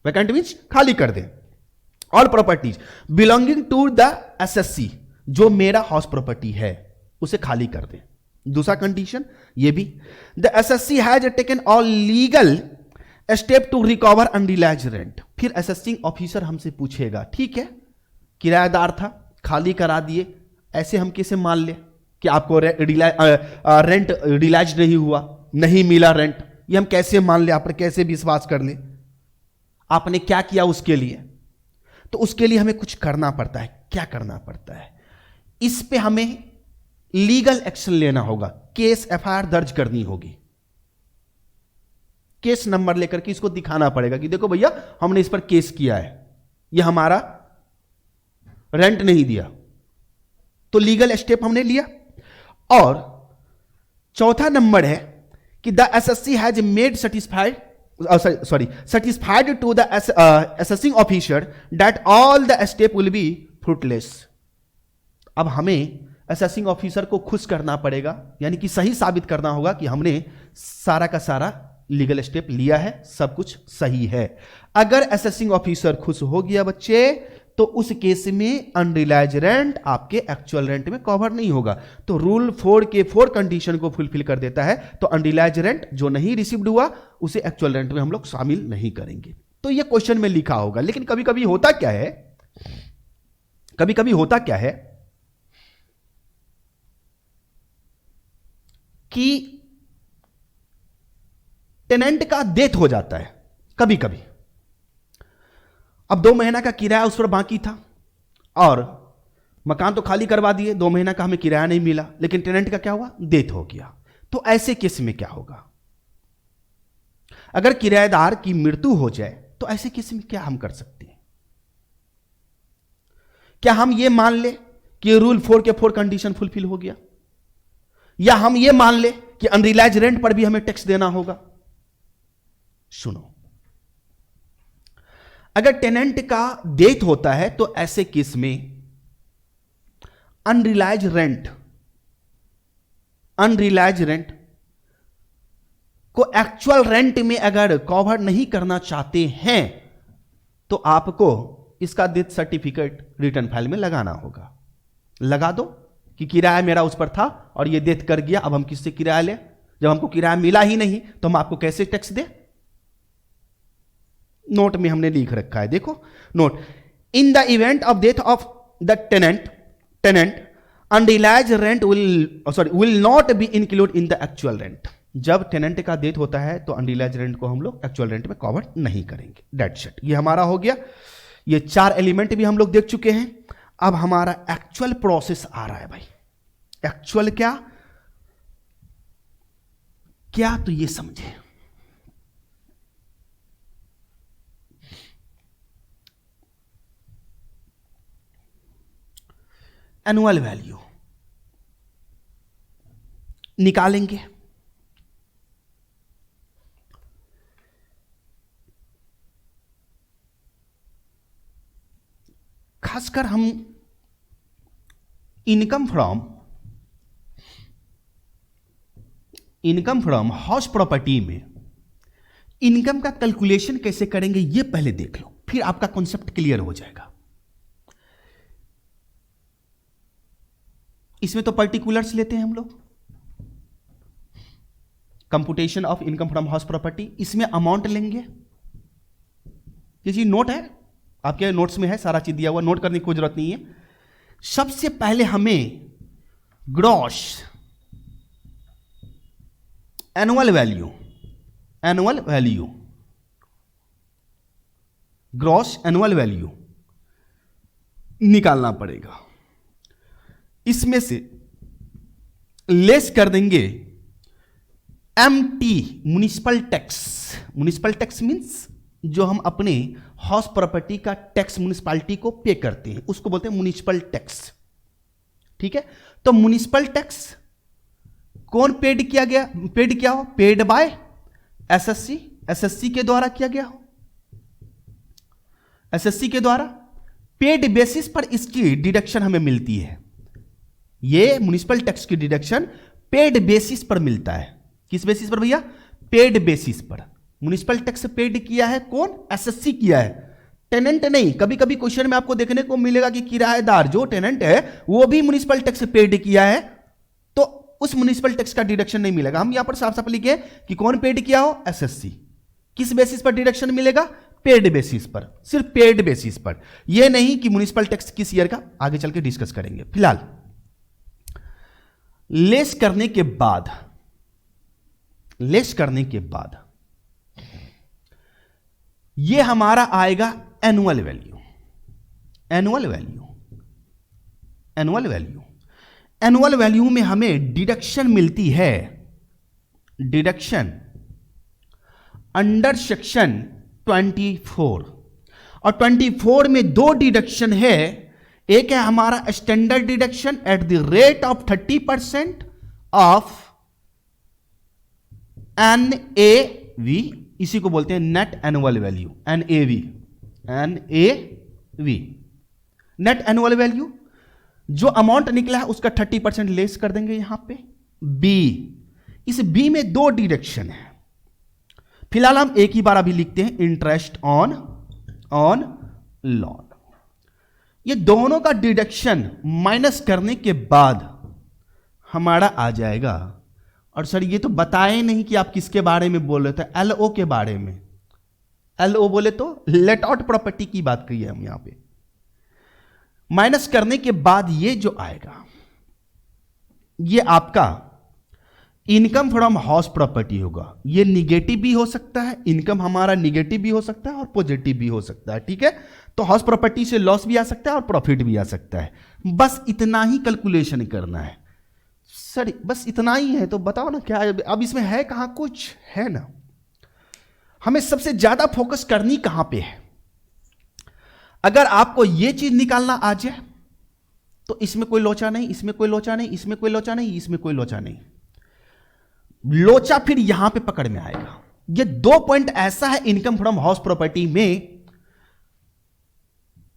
Speaker 1: वैकेंट मींस खाली कर दे। All properties belonging to the assessee, जो मेरा हाउस प्रॉपर्टी है उसे खाली कर दे। दूसरा कंडीशन ये भी, the SSC has taken all legal step to recover unrealised rent. फिर असेसिंग ऑफिसर हमसे पूछेगा, ठीक है किराएदार था, खाली करा दिए, ऐसे हम कैसे मान ले कि आपको रेंट रियलाइज नहीं हुआ, नहीं मिला रेंट, ये हम कैसे मान ले, आप पर कैसे विश्वास कर ले? आपने क्या किया उसके लिए? तो उसके लिए हमें कुछ करना पड़ता है। क्या करना पड़ता है? इस पे हमें लीगल एक्शन लेना होगा, केस एफआईआर दर्ज करनी होगी, केस नंबर लेकर के इसको दिखाना पड़ेगा कि देखो भैया हमने इस पर केस किया है, ये हमारा रेंट नहीं दिया। तो लीगल स्टेप हमने लिया। और चौथा नंबर है कि the SSC has made satisfied to the assessing officer that all the step will be fruitless। अब हमें असेसिंग ऑफिसर को खुश करना पड़ेगा, यानी कि सही साबित करना होगा कि हमने सारा का सारा लीगल स्टेप लिया है, सब कुछ सही है। अगर असेसिंग ऑफिसर खुश हो गया बच्चे, तो उस केस में अनरियलाइज रेंट आपके एक्चुअल रेंट में कवर नहीं होगा। तो रूल 4 के 4 कंडीशन को फुलफिल कर देता है, तो अनरियलाइज रेंट जो नहीं रिसीव्ड हुआ उसे एक्चुअल रेंट में हम लोग शामिल नहीं करेंगे। तो ये क्वेश्चन में लिखा होगा। लेकिन कभी कभी होता क्या है, कभी कभी होता क्या है कि टेनेंट का डेथ हो जाता है कभी कभी। अब 2 महीना का किराया उस पर बाकी था और मकान तो खाली करवा दिए, 2 महीना का हमें किराया नहीं मिला, लेकिन टेनेंट का क्या हुआ, डेथ हो गया। तो ऐसे केस में क्या होगा, अगर किराएदार की मृत्यु हो जाए तो ऐसे केस में क्या हम कर सकते हैं? क्या हम यह मान ले कि रूल 4 के 4 कंडीशन फुलफिल हो गया, या हम यह मान ले कि अनरियलाइज रेंट पर भी हमें टैक्स देना होगा? सुनो, अगर टेनेंट का डेथ होता है तो ऐसे केस में अनरियलाइज रेंट को एक्चुअल रेंट में अगर कवर नहीं करना चाहते हैं तो आपको इसका डेथ सर्टिफिकेट रिटर्न फाइल में लगाना होगा। लगा दो कि किराया मेरा उस पर था और ये डेथ कर गया, अब हम किससे किराया लें? जब हमको किराया मिला ही नहीं तो हम आपको कैसे टैक्स दें? नोट में हमने लिख रखा है, देखो note, in the event of death of the tenant unrealise rent will not be include in the actual rent. जब टेनेंट का डेथ होता है तो अनरियलाइज रेंट को हम लोग एक्चुअल रेंट में कवर नहीं करेंगे। दैट्स इट, ये हमारा हो गया। ये 4 एलिमेंट भी हम लोग देख चुके हैं। अब हमारा एक्चुअल प्रोसेस आ रहा है भाई। एक्चुअल क्या तो ये समझे। एनुअल वैल्यू निकालेंगे। खासकर हम इनकम फ्रॉम हाउस प्रॉपर्टी में इनकम का कैलकुलेशन कैसे करेंगे ये पहले देख लो, फिर आपका कॉन्सेप्ट क्लियर हो जाएगा। इसमें तो पर्टिकुलर्स लेते हैं हम लोग, computation of income from house property. इसमें अमाउंट लेंगे, ये चीज नोट है आपके नोट्स में है, सारा चीज दिया हुआ, नोट करने की कोई जरूरत नहीं है। सबसे पहले हमें ग्रॉस एनुअल वैल्यू निकालना पड़ेगा। इसमें से लेस कर देंगे MT म्युनिसिपल टैक्स मींस जो हम अपने हाउस प्रॉपर्टी का टैक्स म्युनिसिपैलिटी को पे करते हैं उसको बोलते हैं म्युनिसिपल टैक्स। ठीक है, तो म्युनिसिपल टैक्स कौन पेड किया हो? पेड बाय एसएससी के द्वारा किया गया हो। एसएससी के द्वारा पेड बेसिस पर इसकी डिडक्शन हमें मिलती है। ये म्युनिसिपल टैक्स की डिडक्शन पेड बेसिस पर मिलता है। किस बेसिस पर भैया? पेड बेसिस पर। म्युनिसिपल टैक्स पेड किया है कौन? एसएससी किया है, टेनेंट नहीं। कभी कभी क्वेश्चन में आपको देखने को मिलेगा कि किराएदार जो टेनेंट है वो भी म्युनिसिपल टैक्स पेड किया है, तो उस म्युनिसिपल टैक्स का डिडक्शन नहीं मिलेगा। हम यहां पर साफ साफ लिखे कि कौन पेड किया हो? एसएससी। किस बेसिस पर डिडक्शन मिलेगा? पेड बेसिस पर, सिर्फ पेड बेसिस पर। यह नहीं कि म्युनिसिपल टैक्स किस ईयर का, आगे चल के डिस्कस करेंगे। फिलहाल लेस करने के बाद यह हमारा आएगा एनुअल वैल्यू। एनुअल वैल्यू में हमें डिडक्शन मिलती है, डिडक्शन अंडर सेक्शन 24। और 24 में 2 डिडक्शन है। एक है हमारा standard deduction at the rate of 30% of NAV, इसी को बोलते हैं net annual value, NAV। Net annual value जो अमाउंट निकला है उसका 30% लेस कर देंगे यहां पे। बी, इस बी में 2 डिडक्शन है। फिलहाल हम एक ही बार अभी लिखते हैं, इंटरेस्ट ऑन लोन। ये दोनों का डिडक्शन माइनस करने के बाद हमारा आ जाएगा। और सर ये तो बताए नहीं कि आप किसके बारे में बोल रहे थे, एलओ के बारे में। एलओ बोले तो लेट आउट प्रॉपर्टी की बात कही है हम यहां पे। माइनस करने के बाद ये जो आएगा ये आपका इनकम फ्रॉम हाउस प्रॉपर्टी होगा। ये निगेटिव भी हो सकता है, इनकम हमारा निगेटिव भी हो सकता है और पॉजिटिव भी हो सकता है, ठीक है। तो हाउस प्रॉपर्टी से लॉस भी आ सकता है और प्रॉफिट भी आ सकता है। बस इतना ही कैलकुलेशन करना है सर, बस इतना ही है। तो बताओ ना क्या है अब इसमें, है कहां कुछ है ना। हमें सबसे ज्यादा फोकस करनी कहां पे है। अगर आपको यह चीज निकालना आ जाए तो इसमें कोई लोचा नहीं, इसमें कोई लोचा नहीं, इसमें कोई लोचा नहीं, इसमें कोई लोचा नहीं। लोचा फिर यहां पे पकड़ में आएगा। ये 2 पॉइंट ऐसा है इनकम फ्रॉम हाउस प्रॉपर्टी में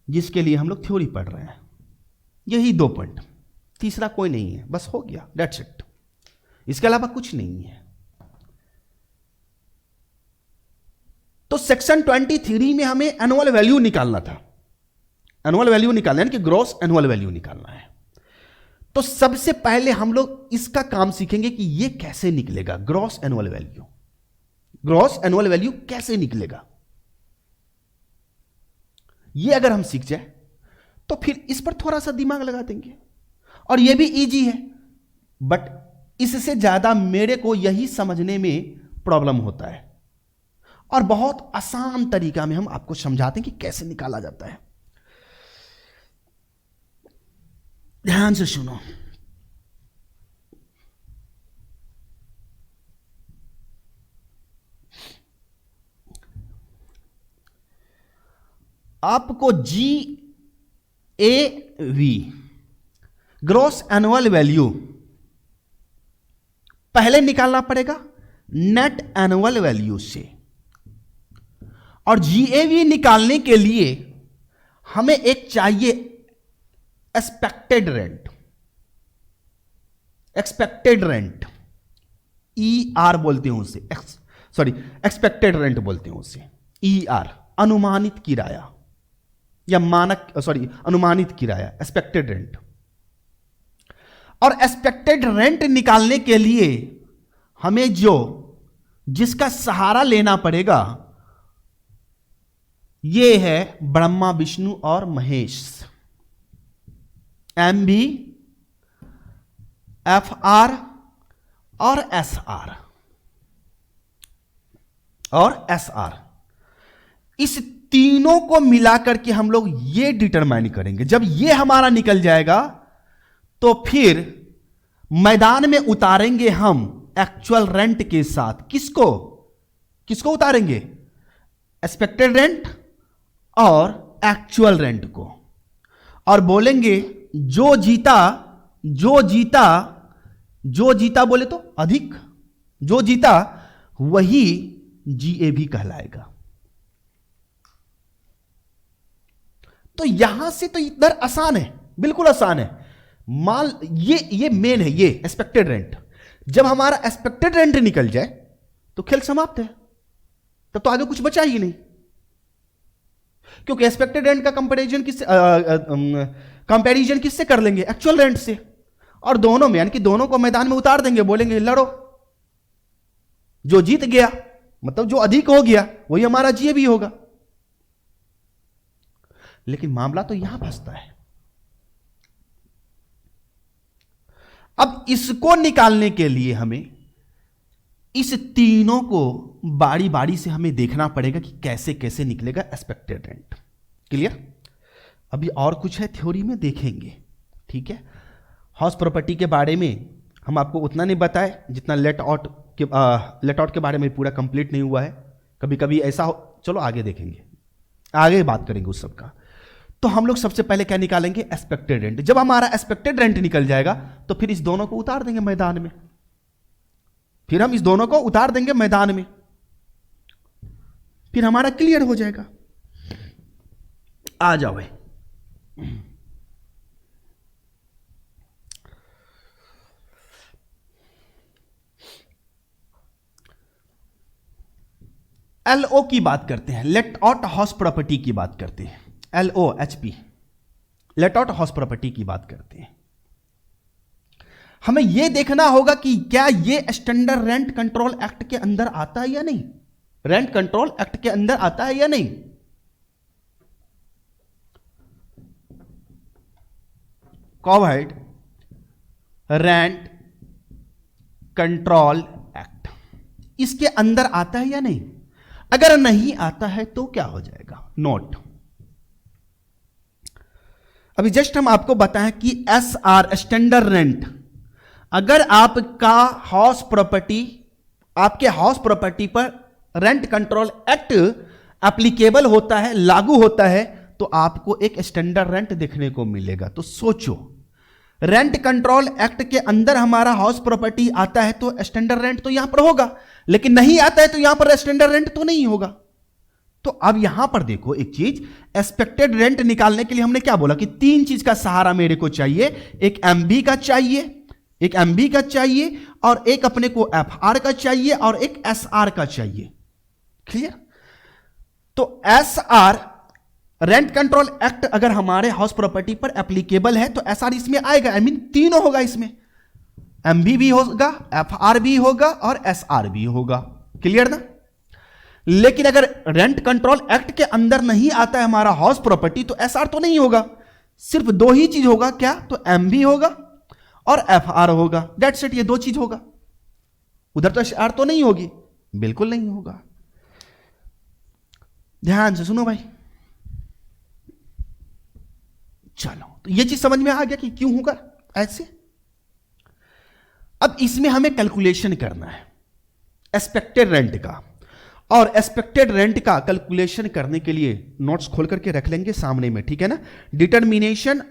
Speaker 1: जिसके लिए हम लोग थ्योरी पढ़ रहे हैं। यही 2 पॉइंट, तीसरा कोई नहीं है, बस हो गया, दैट्स इट। इसके अलावा कुछ नहीं है। तो सेक्शन 23 में हमें एनुअल वैल्यू निकालना था। एनुअल वैल्यू निकालना है कि ग्रॉस एनुअल वैल्यू निकालना है। तो सबसे पहले हम लोग इसका काम सीखेंगे कि ये कैसे निकलेगा gross annual value. Gross annual value कैसे निकलेगा ये अगर हम सीख जाए तो फिर इस पर थोड़ा सा दिमाग लगा देंगे। और ये भी इजी है, बट इससे ज्यादा मेरे को यही समझने में प्रॉब्लम होता है। और बहुत आसान तरीका में हम आपको समझाते हैं कि कैसे निकाला जाता है। ध्यान से सुनो। आपको GAV ग्रॉस एनुअल वैल्यू पहले निकालना पड़ेगा नेट एनुअल वैल्यू से। और GAV निकालने के लिए हमें एक चाहिए expected rent. Expected rent ER बोलते हैं उसे, सॉरी एक्सपेक्टेड रेंट बोलते हैं उसे, ER अनुमानित किराया या अनुमानित किराया, एक्सपेक्टेड रेंट। और एक्सपेक्टेड रेंट निकालने के लिए हमें जिसका सहारा लेना पड़ेगा ये है ब्रह्मा विष्णु और महेश। MB, FR और SR। इस तीनों को मिलाकर के हम लोग ये डिटरमाइन करेंगे। जब ये हमारा निकल जाएगा तो फिर मैदान में उतारेंगे हम एक्चुअल रेंट के साथ। किसको उतारेंगे? एक्सपेक्टेड रेंट और एक्चुअल रेंट को। और बोलेंगे जो जीता बोले तो अधिक, जो जीता वही GAV कहलाएगा। तो यहां से तो इधर आसान है, बिल्कुल आसान है। मान ये मेन है, ये एक्सपेक्टेड रेंट। जब हमारा एक्सपेक्टेड रेंट निकल जाए तो खेल समाप्त है, तब तो आगे कुछ बचा ही नहीं। क्योंकि एक्सपेक्टेड रेंट का कंपैरिजन किससे कर लेंगे? एक्चुअल रेंट से। और दोनों में यानी कि दोनों को मैदान में उतार देंगे, बोलेंगे लड़ो। जो जीत गया मतलब जो अधिक हो गया वही हमारा GAV होगा। लेकिन मामला तो यहां फंसता है। अब इसको निकालने के लिए हमें इस तीनों को बारी बारी से हमें देखना पड़ेगा कि कैसे कैसे निकलेगा एक्सपेक्टेड रेंट। क्लियर? अभी और कुछ है थ्योरी में देखेंगे, ठीक है। हाउस प्रॉपर्टी के बारे में हम आपको उतना नहीं बताए जितना लेट आउट के बारे में पूरा कंप्लीट नहीं हुआ है। कभी कभी ऐसा हो, चलो आगे देखेंगे, आगे बात करेंगे उस सब का। तो हम लोग सबसे पहले क्या निकालेंगे? Expected rent. जब हमारा एक्सपेक्टेड रेंट निकल जाएगा तो फिर इस दोनों को उतार देंगे मैदान में। फिर हम इस दोनों को उतार देंगे मैदान में, फिर हमारा क्लियर हो जाएगा। आ जाओ भाई। LO की बात करते हैं, लेट आउट हाउस प्रॉपर्टी की बात करते हैं। LO HP let out house property की बात करते हैं। हमें यह देखना होगा कि क्या यह स्टैंडर्ड रेंट कंट्रोल एक्ट के अंदर आता है या नहीं, रेंट कंट्रोल एक्ट के अंदर आता है या नहीं। कोवर्ट रेंट कंट्रोल एक्ट इसके अंदर आता है या नहीं। अगर नहीं आता है तो क्या हो जाएगा, नोट। अभी जस्ट हम आपको बताएं कि एसआर स्टैंडर्ड रेंट, अगर आपका हाउस प्रॉपर्टी, आपके हाउस प्रॉपर्टी पर रेंट कंट्रोल एक्ट एप्लीकेबल होता है, लागू होता है, तो आपको एक स्टैंडर्ड रेंट देखने को मिलेगा। तो सोचो, रेंट कंट्रोल एक्ट के अंदर हमारा हाउस प्रॉपर्टी आता है तो स्टैंडर्ड रेंट तो यहां पर होगा, लेकिन नहीं आता है तो यहां पर स्टैंडर्ड रेंट तो नहीं होगा। तो अब यहां पर देखो एक चीज, एक्सपेक्टेड रेंट निकालने के लिए हमने क्या बोला कि तीन चीज का सहारा मेरे को चाहिए, एक एमबी का चाहिए, एक एमबी का चाहिए, और एक अपने को एफआर का चाहिए, और एक एसआर का चाहिए। क्लियर। तो एसआर रेंट कंट्रोल एक्ट अगर हमारे हाउस प्रॉपर्टी पर एप्लीकेबल है तो एसआर इसमें आएगा, आई मीन तीनों होगा इसमें, एमबी भी होगा, एफआर भी होगा, और एसआर भी होगा। क्लियर ना। लेकिन अगर रेंट कंट्रोल एक्ट के अंदर नहीं आता है हमारा हाउस प्रॉपर्टी तो एसआर तो नहीं होगा, सिर्फ दो ही चीज होगा, क्या, तो एमबी होगा और एफआर होगा, दैट्स इट। ये दो चीज होगा, उधर तो एसआर तो नहीं होगी, बिल्कुल नहीं होगा। ध्यान से सुनो भाई। चलो, तो ये चीज समझ में आ गया कि क्यों होगा ऐसे। अब इसमें हमें कैलकुलेशन करना है एक्सपेक्टेड रेंट का, और एक्सपेक्टेड रेंट का कैलकुलेशन करने के लिए नोट्स खोल करके रख लेंगे सामने में, ठीक है ना। Determination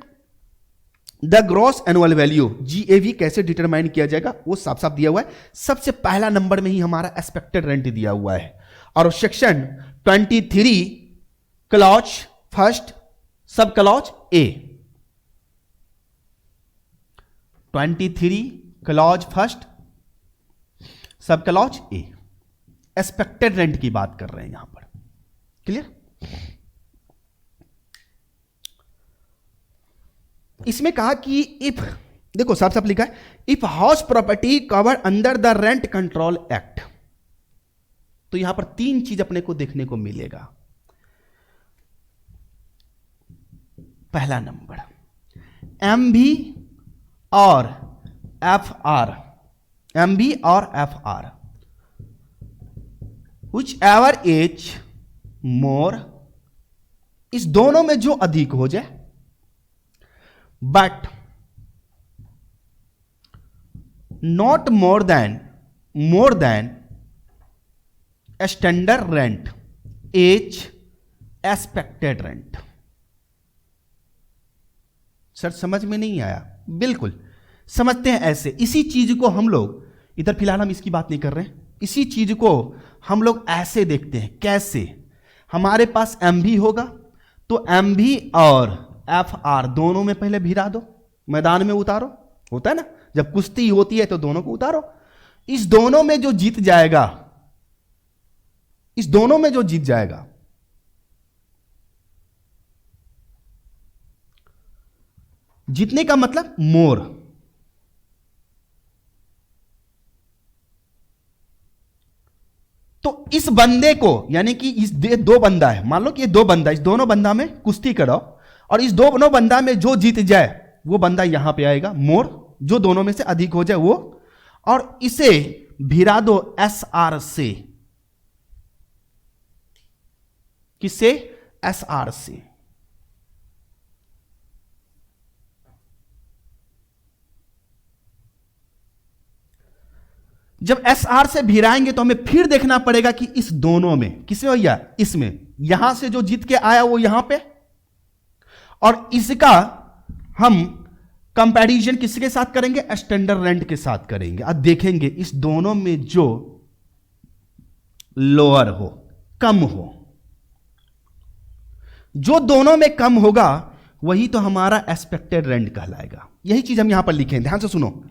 Speaker 1: the gross annual value, GAV कैसे डिटरमाइन किया जाएगा वो साफ साफ दिया हुआ है। सबसे पहला नंबर में ही हमारा एक्सपेक्टेड रेंट दिया हुआ है, और section 23 clause first sub clause A, 23 clause first sub clause A, expected rent की बात कर रहे हैं यहां पर। क्लियर। इसमें कहा कि इफ, देखो साफ साफ लिखा है, if house property cover under the rent control act, तो यहां पर तीन चीज अपने को देखने को मिलेगा। पहला नंबर, एमबी और एफआर, एमबी और एफआर विच एवर इज मोर, इस दोनों में जो अधिक हो जाए, but not more then standard rent is expected rent. Sir समझ में नहीं आया, बिल्कुल समझते हैं ऐसे। इसी चीज को हम लोग, इधर फिलहाल हम इसकी बात नहीं कर रहे हैं, इसी चीज को हम लोग ऐसे देखते हैं। कैसे, हमारे पास एमबी होगा तो एमबी और एफआर दोनों में पहले भिड़ा दो, मैदान में उतारो, होता है ना जब कुश्ती होती है तो दोनों को उतारो। इस दोनों में जो जीत जाएगा, इस दोनों में जो जीत जाएगा, जीतने का मतलब मोर, तो इस बंदे को, यानी कि इस दो बंदा है, मान लो कि ये दो बंदा, इस दोनों बंदा में कुश्ती कराओ, और इस दोनों बंदा में जो जीत जाए वो बंदा यहां पे आएगा, मोर, जो दोनों में से अधिक हो जाए वो, और इसे भिड़ा दो एसआर से। किससे, एसआर से। जब एसआर से भिड़ाएंगे तो हमें फिर देखना पड़ेगा कि इस दोनों में, किसमें भैया, इसमें, यहां से जो जीत के आया वो यहां पे, और इसका हम कंपैरिजन किसके साथ करेंगे, स्टैंडर्ड रेंट के साथ करेंगे। अब देखेंगे इस दोनों में जो लोअर हो, कम हो, जो दोनों में कम होगा वही तो हमारा एक्सपेक्टेड रेंट कहलाएगा। यही चीज हम यहां पर लिखें, ध्यान से सुनो।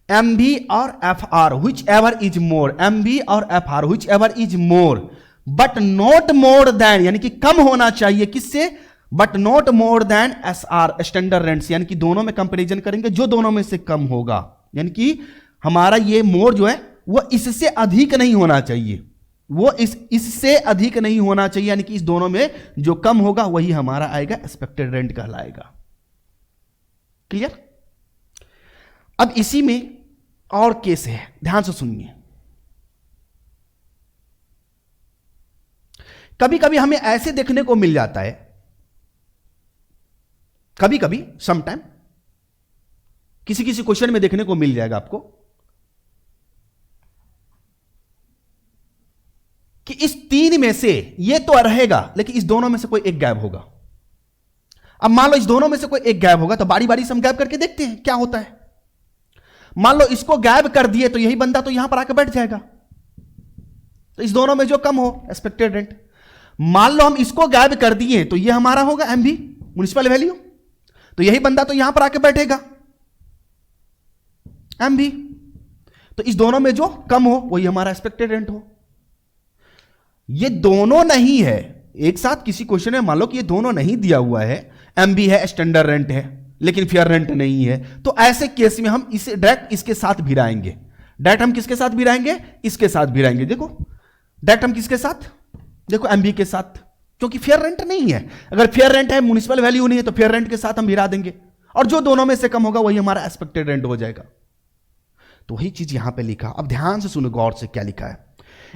Speaker 1: एमबी और FR whichever is more, MB और FR whichever is more, but not more than, यानी कि कम होना चाहिए किससे, but not more than SR standard rents, यानी कि दोनों में कंपैरिजन करेंगे, जो दोनों में से कम होगा, यानी कि हमारा ये मोर जो है वो इससे अधिक नहीं होना चाहिए, वो इससे अधिक नहीं होना चाहिए, यानी कि इस दोनों में जो कम होगा वही हमारा आएगा एक्सपेक्टेड रेंट कहलाएगा। क्लियर? अब इसी में और केस है, ध्यान से सुनिए। कभी कभी हमें ऐसे देखने को मिल जाता है, कभी कभी समटाइम किसी किसी क्वेश्चन में देखने को मिल जाएगा आपको कि इस तीन में से ये तो रहेगा, लेकिन इस दोनों में से कोई एक गायब होगा। अब मान लो इस दोनों में से कोई एक गायब होगा, तो बारी बारी से हम गायब करके देखते हैं क्या होता है। मान लो इसको गायब कर दिए तो यही बंदा तो यहां पर आकर बैठ जाएगा, तो इस दोनों में जो कम हो एक्सपेक्टेड रेंट। मान लो हम इसको गायब कर दिए तो ये हमारा होगा MV म्युनिसिपल वैल्यू, तो यही बंदा तो यहां पर आकर बैठेगा MV, तो इस दोनों में जो कम हो वही हमारा एक्सपेक्टेड रेंट हो। ये दोनों नहीं है एक साथ, किसी क्वेश्चन में मान लो कि ये दोनों नहीं दिया हुआ है, MV है स्टैंडर्ड रेंट है लेकिन फेयर रेंट नहीं है, तो ऐसे केस में हम इसे डायरेक्ट इसके साथ भिड़ाएंगे। डायरेक्ट हम किसके साथ भिड़ाएंगे? इसके साथ भिड़ाएंगे। देखो डायरेक्ट हम किसके साथ? देखो MV के साथ, क्योंकि फेयर रेंट नहीं है। अगर फेयर रेंट है, म्युनिसिपल वैल्यू नहीं है, तो फेयर रेंट के साथ हम भिड़ा देंगे, और जो दोनों में से कम होगा वही हमारा एक्सपेक्टेड रेंट हो जाएगा। तो वही चीज यहां पे लिखा। अब ध्यान से सुनो गौर से क्या लिखा है।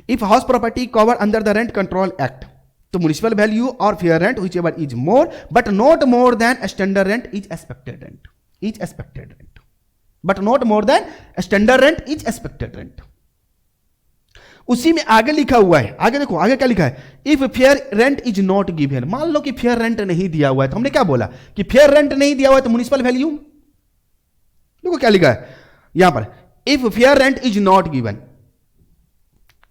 Speaker 1: If house property cover under the rent control act, तो म्युनिसिपल वैल्यू और fair rent whichever is more but not more then standard rent is expected rent, is expected rent, but not more then standard rent is expected rent. उसी में आगे लिखा हुआ है, आगे देखो आगे क्या लिखा है, if fair rent is not given. मान लो कि फेयर रेंट नहीं दिया हुआ है, तो हमने क्या बोला कि फेयर रेंट नहीं दिया हुआ है तो म्युनिसिपल वैल्यू, देखो क्या लिखा है यहां पर, if fair rent is not given.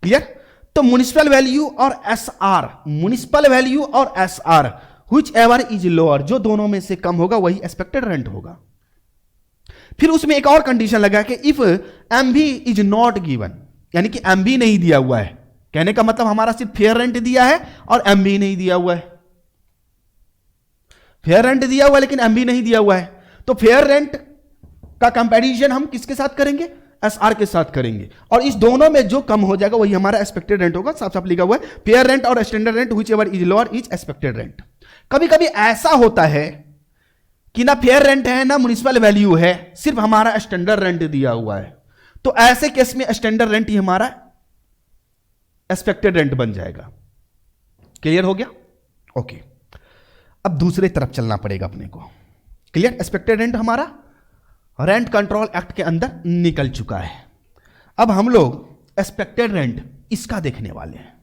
Speaker 1: Clear? तो म्युनिसिपल वैल्यू और SR, म्युनिसिपल वैल्यू और SR which ever is lower, जो दोनों में से कम होगा वही एक्सपेक्टेड रेंट होगा। फिर उसमें एक और कंडीशन लगा कि if MV is not given, यानी कि MV नहीं दिया हुआ है, कहने का मतलब हमारा सिर्फ फेयर रेंट दिया है और MV नहीं दिया हुआ है। फेयर रेंट दिया हुआ है लेकिन MV नहीं दिया हुआ है, तो फेयर रेंट का कंपैरिजन हम किसके साथ करेंगे? SR के साथ करेंगे, और इस दोनों में जो कम हो जाएगा वही हमारा एक्सपेक्टेड रेंट होगा। साफ साफ लिखा हुआ है फेयर रेंट और standard rent whichever is lower is expected rent. कभी कभी ऐसा होता है कि ना फेयर रेंट है ना म्युनिसिपल वैल्यू है, सिर्फ हमारा स्टैंडर्ड रेंट दिया हुआ है, तो ऐसे केस में स्टैंडर्ड रेंट ही हमारा एक्सपेक्टेड रेंट बन जाएगा। क्लियर हो गया? ओके, अब दूसरे तरफ चलना पड़ेगा अपने को। क्लियर? एक्सपेक्टेड रेंट हमारा रेंट कंट्रोल एक्ट के अंदर निकल चुका है। अब हम लोग एक्सपेक्टेड रेंट इसका देखने वाले हैं।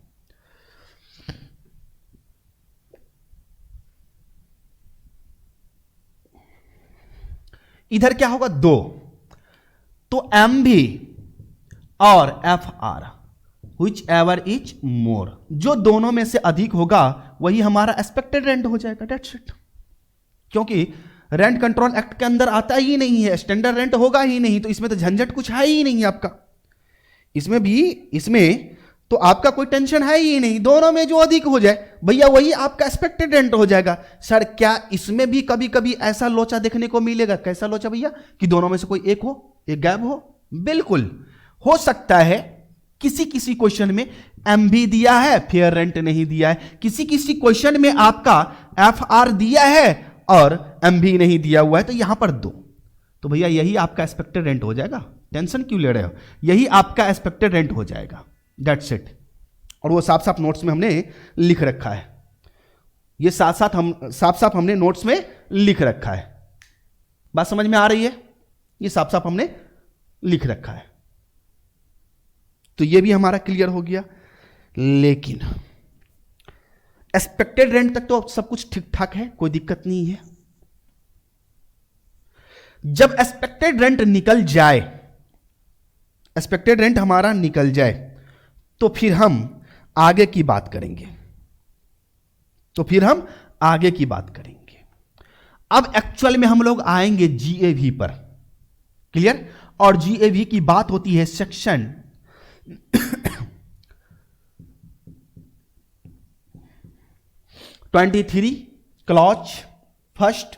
Speaker 1: इधर क्या होगा? दो, तो MV और FR व्हिच एवर इज मोर, जो दोनों में से अधिक होगा वही हमारा एक्सपेक्टेड रेंट हो जाएगा। That's it. क्योंकि रेंट कंट्रोल एक्ट के अंदर आता ही नहीं है, स्टैंडर्ड रेंट होगा ही नहीं, तो इसमें तो झंझट कुछ है ही नहीं आपका। इसमें तो आपका कोई टेंशन है ही नहीं, दोनों में जो अधिक हो जाए भैया वही आपका एक्सपेक्टेड रेंट हो जाएगा। सर क्या इसमें भी कभी कभी ऐसा लोचा देखने को मिलेगा? कैसा लोचा भैया? कि दोनों में से कोई एक हो, एक गायब हो। बिल्कुल हो सकता है किसी किसी क्वेश्चन में MV दिया है, फेयर रेंट नहीं दिया है, किसी किसी क्वेश्चन में आपका FR दिया है और MV नहीं दिया हुआ है, तो यहां पर दो, तो भैया यही आपका एक्सपेक्टेड रेंट हो जाएगा। टेंशन क्यों ले रहे हो? यही आपका एक्सपेक्टेड रेंट हो जाएगा। That's it. और वो साफ साफ नोट्स में हमने लिख रखा है, ये साथ साफ हमने नोट्स में लिख रखा है। बात समझ में आ रही है? ये साफ साफ हमने लिख रखा है, तो ये भी हमारा क्लियर हो गया। लेकिन एक्सपेक्टेड रेंट तक तो सब कुछ ठीक ठाक है, कोई दिक्कत नहीं है। जब एक्सपेक्टेड रेंट निकल जाए, एक्सपेक्टेड रेंट हमारा निकल जाए, तो फिर हम आगे की बात करेंगे, अब एक्चुअल में हम लोग आएंगे GAV पर। क्लियर? और GAV की बात होती है section 23 clause first,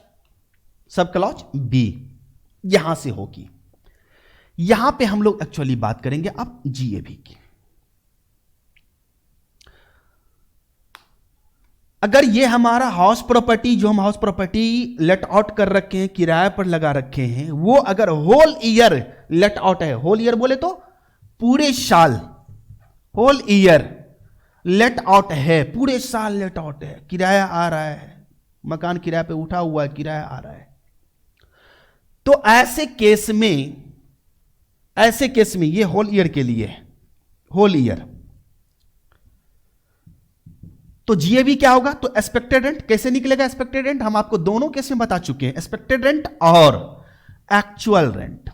Speaker 1: sub clause B, यहां से होगी। यहां पे हम लोग एक्चुअली बात करेंगे अब जीएबी की। अगर ये हमारा हाउस प्रॉपर्टी, जो हम हाउस प्रॉपर्टी लेट आउट कर रखे हैं, किराए पर लगा रखे हैं, वो अगर होल ईयर लेट आउट है, होल ईयर बोले तो पूरे साल, होल ईयर लेट आउट है, पूरे साल लेट आउट है, किराया आ रहा है, मकान किराए पे उठा हुआ है, किराया आ रहा है, तो ऐसे केस में ये होल ईयर के लिए, होल ईयर, तो जीएबी क्या होगा? तो एक्सपेक्टेड रेंट कैसे निकलेगा? एक्सपेक्टेड रेंट हम आपको दोनों केस में बता चुके हैं, एक्सपेक्टेड रेंट और actual rent,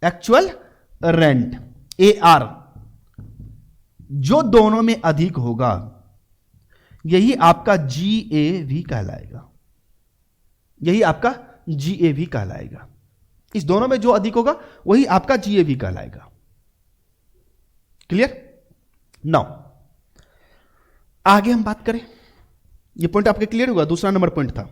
Speaker 1: actual rent AR, जो दोनों में अधिक होगा यही आपका GAV कहलाएगा, यही आपका GAV कहलाएगा। इस दोनों में जो अधिक होगा वही आपका GAV कहलाएगा। क्लियर? नाउ आगे हम बात करें, ये पॉइंट आपके क्लियर हुआ? दूसरा नंबर पॉइंट था,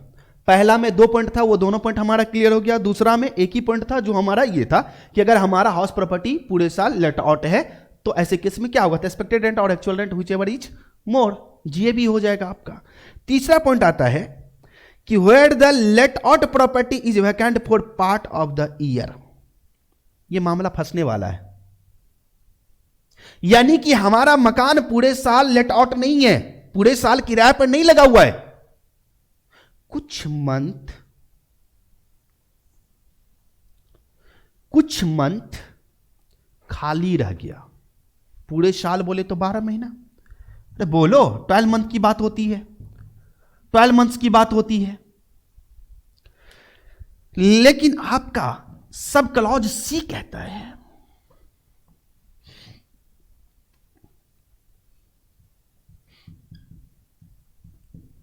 Speaker 1: पहला में 2 पॉइंट था, वो दोनों पॉइंट हमारा क्लियर हो गया। दूसरा में एक ही पॉइंट था जो हमारा ये था कि अगर हमारा हाउस प्रॉपर्टी पूरे साल लेट आउट है तो ऐसे केस में क्या होगा? एक्सपेक्टेड रेंट और actual rent whichever is more, GAB हो जाएगा आपका। तीसरा पॉइंट आता है कि where the let out property is vacant for part of the year, ये मामला फंसने वाला है। यानी कि हमारा मकान पूरे साल लेट आउट नहीं है, पूरे साल किराए पर नहीं लगा हुआ है, कुछ मंथ खाली रह गया। पूरे साल बोले तो 12 महीना, अरे बोलो 12 मंथ की बात होती है, 12 मंथ्स की बात होती है। लेकिन आपका सब क्लॉज सी कहता है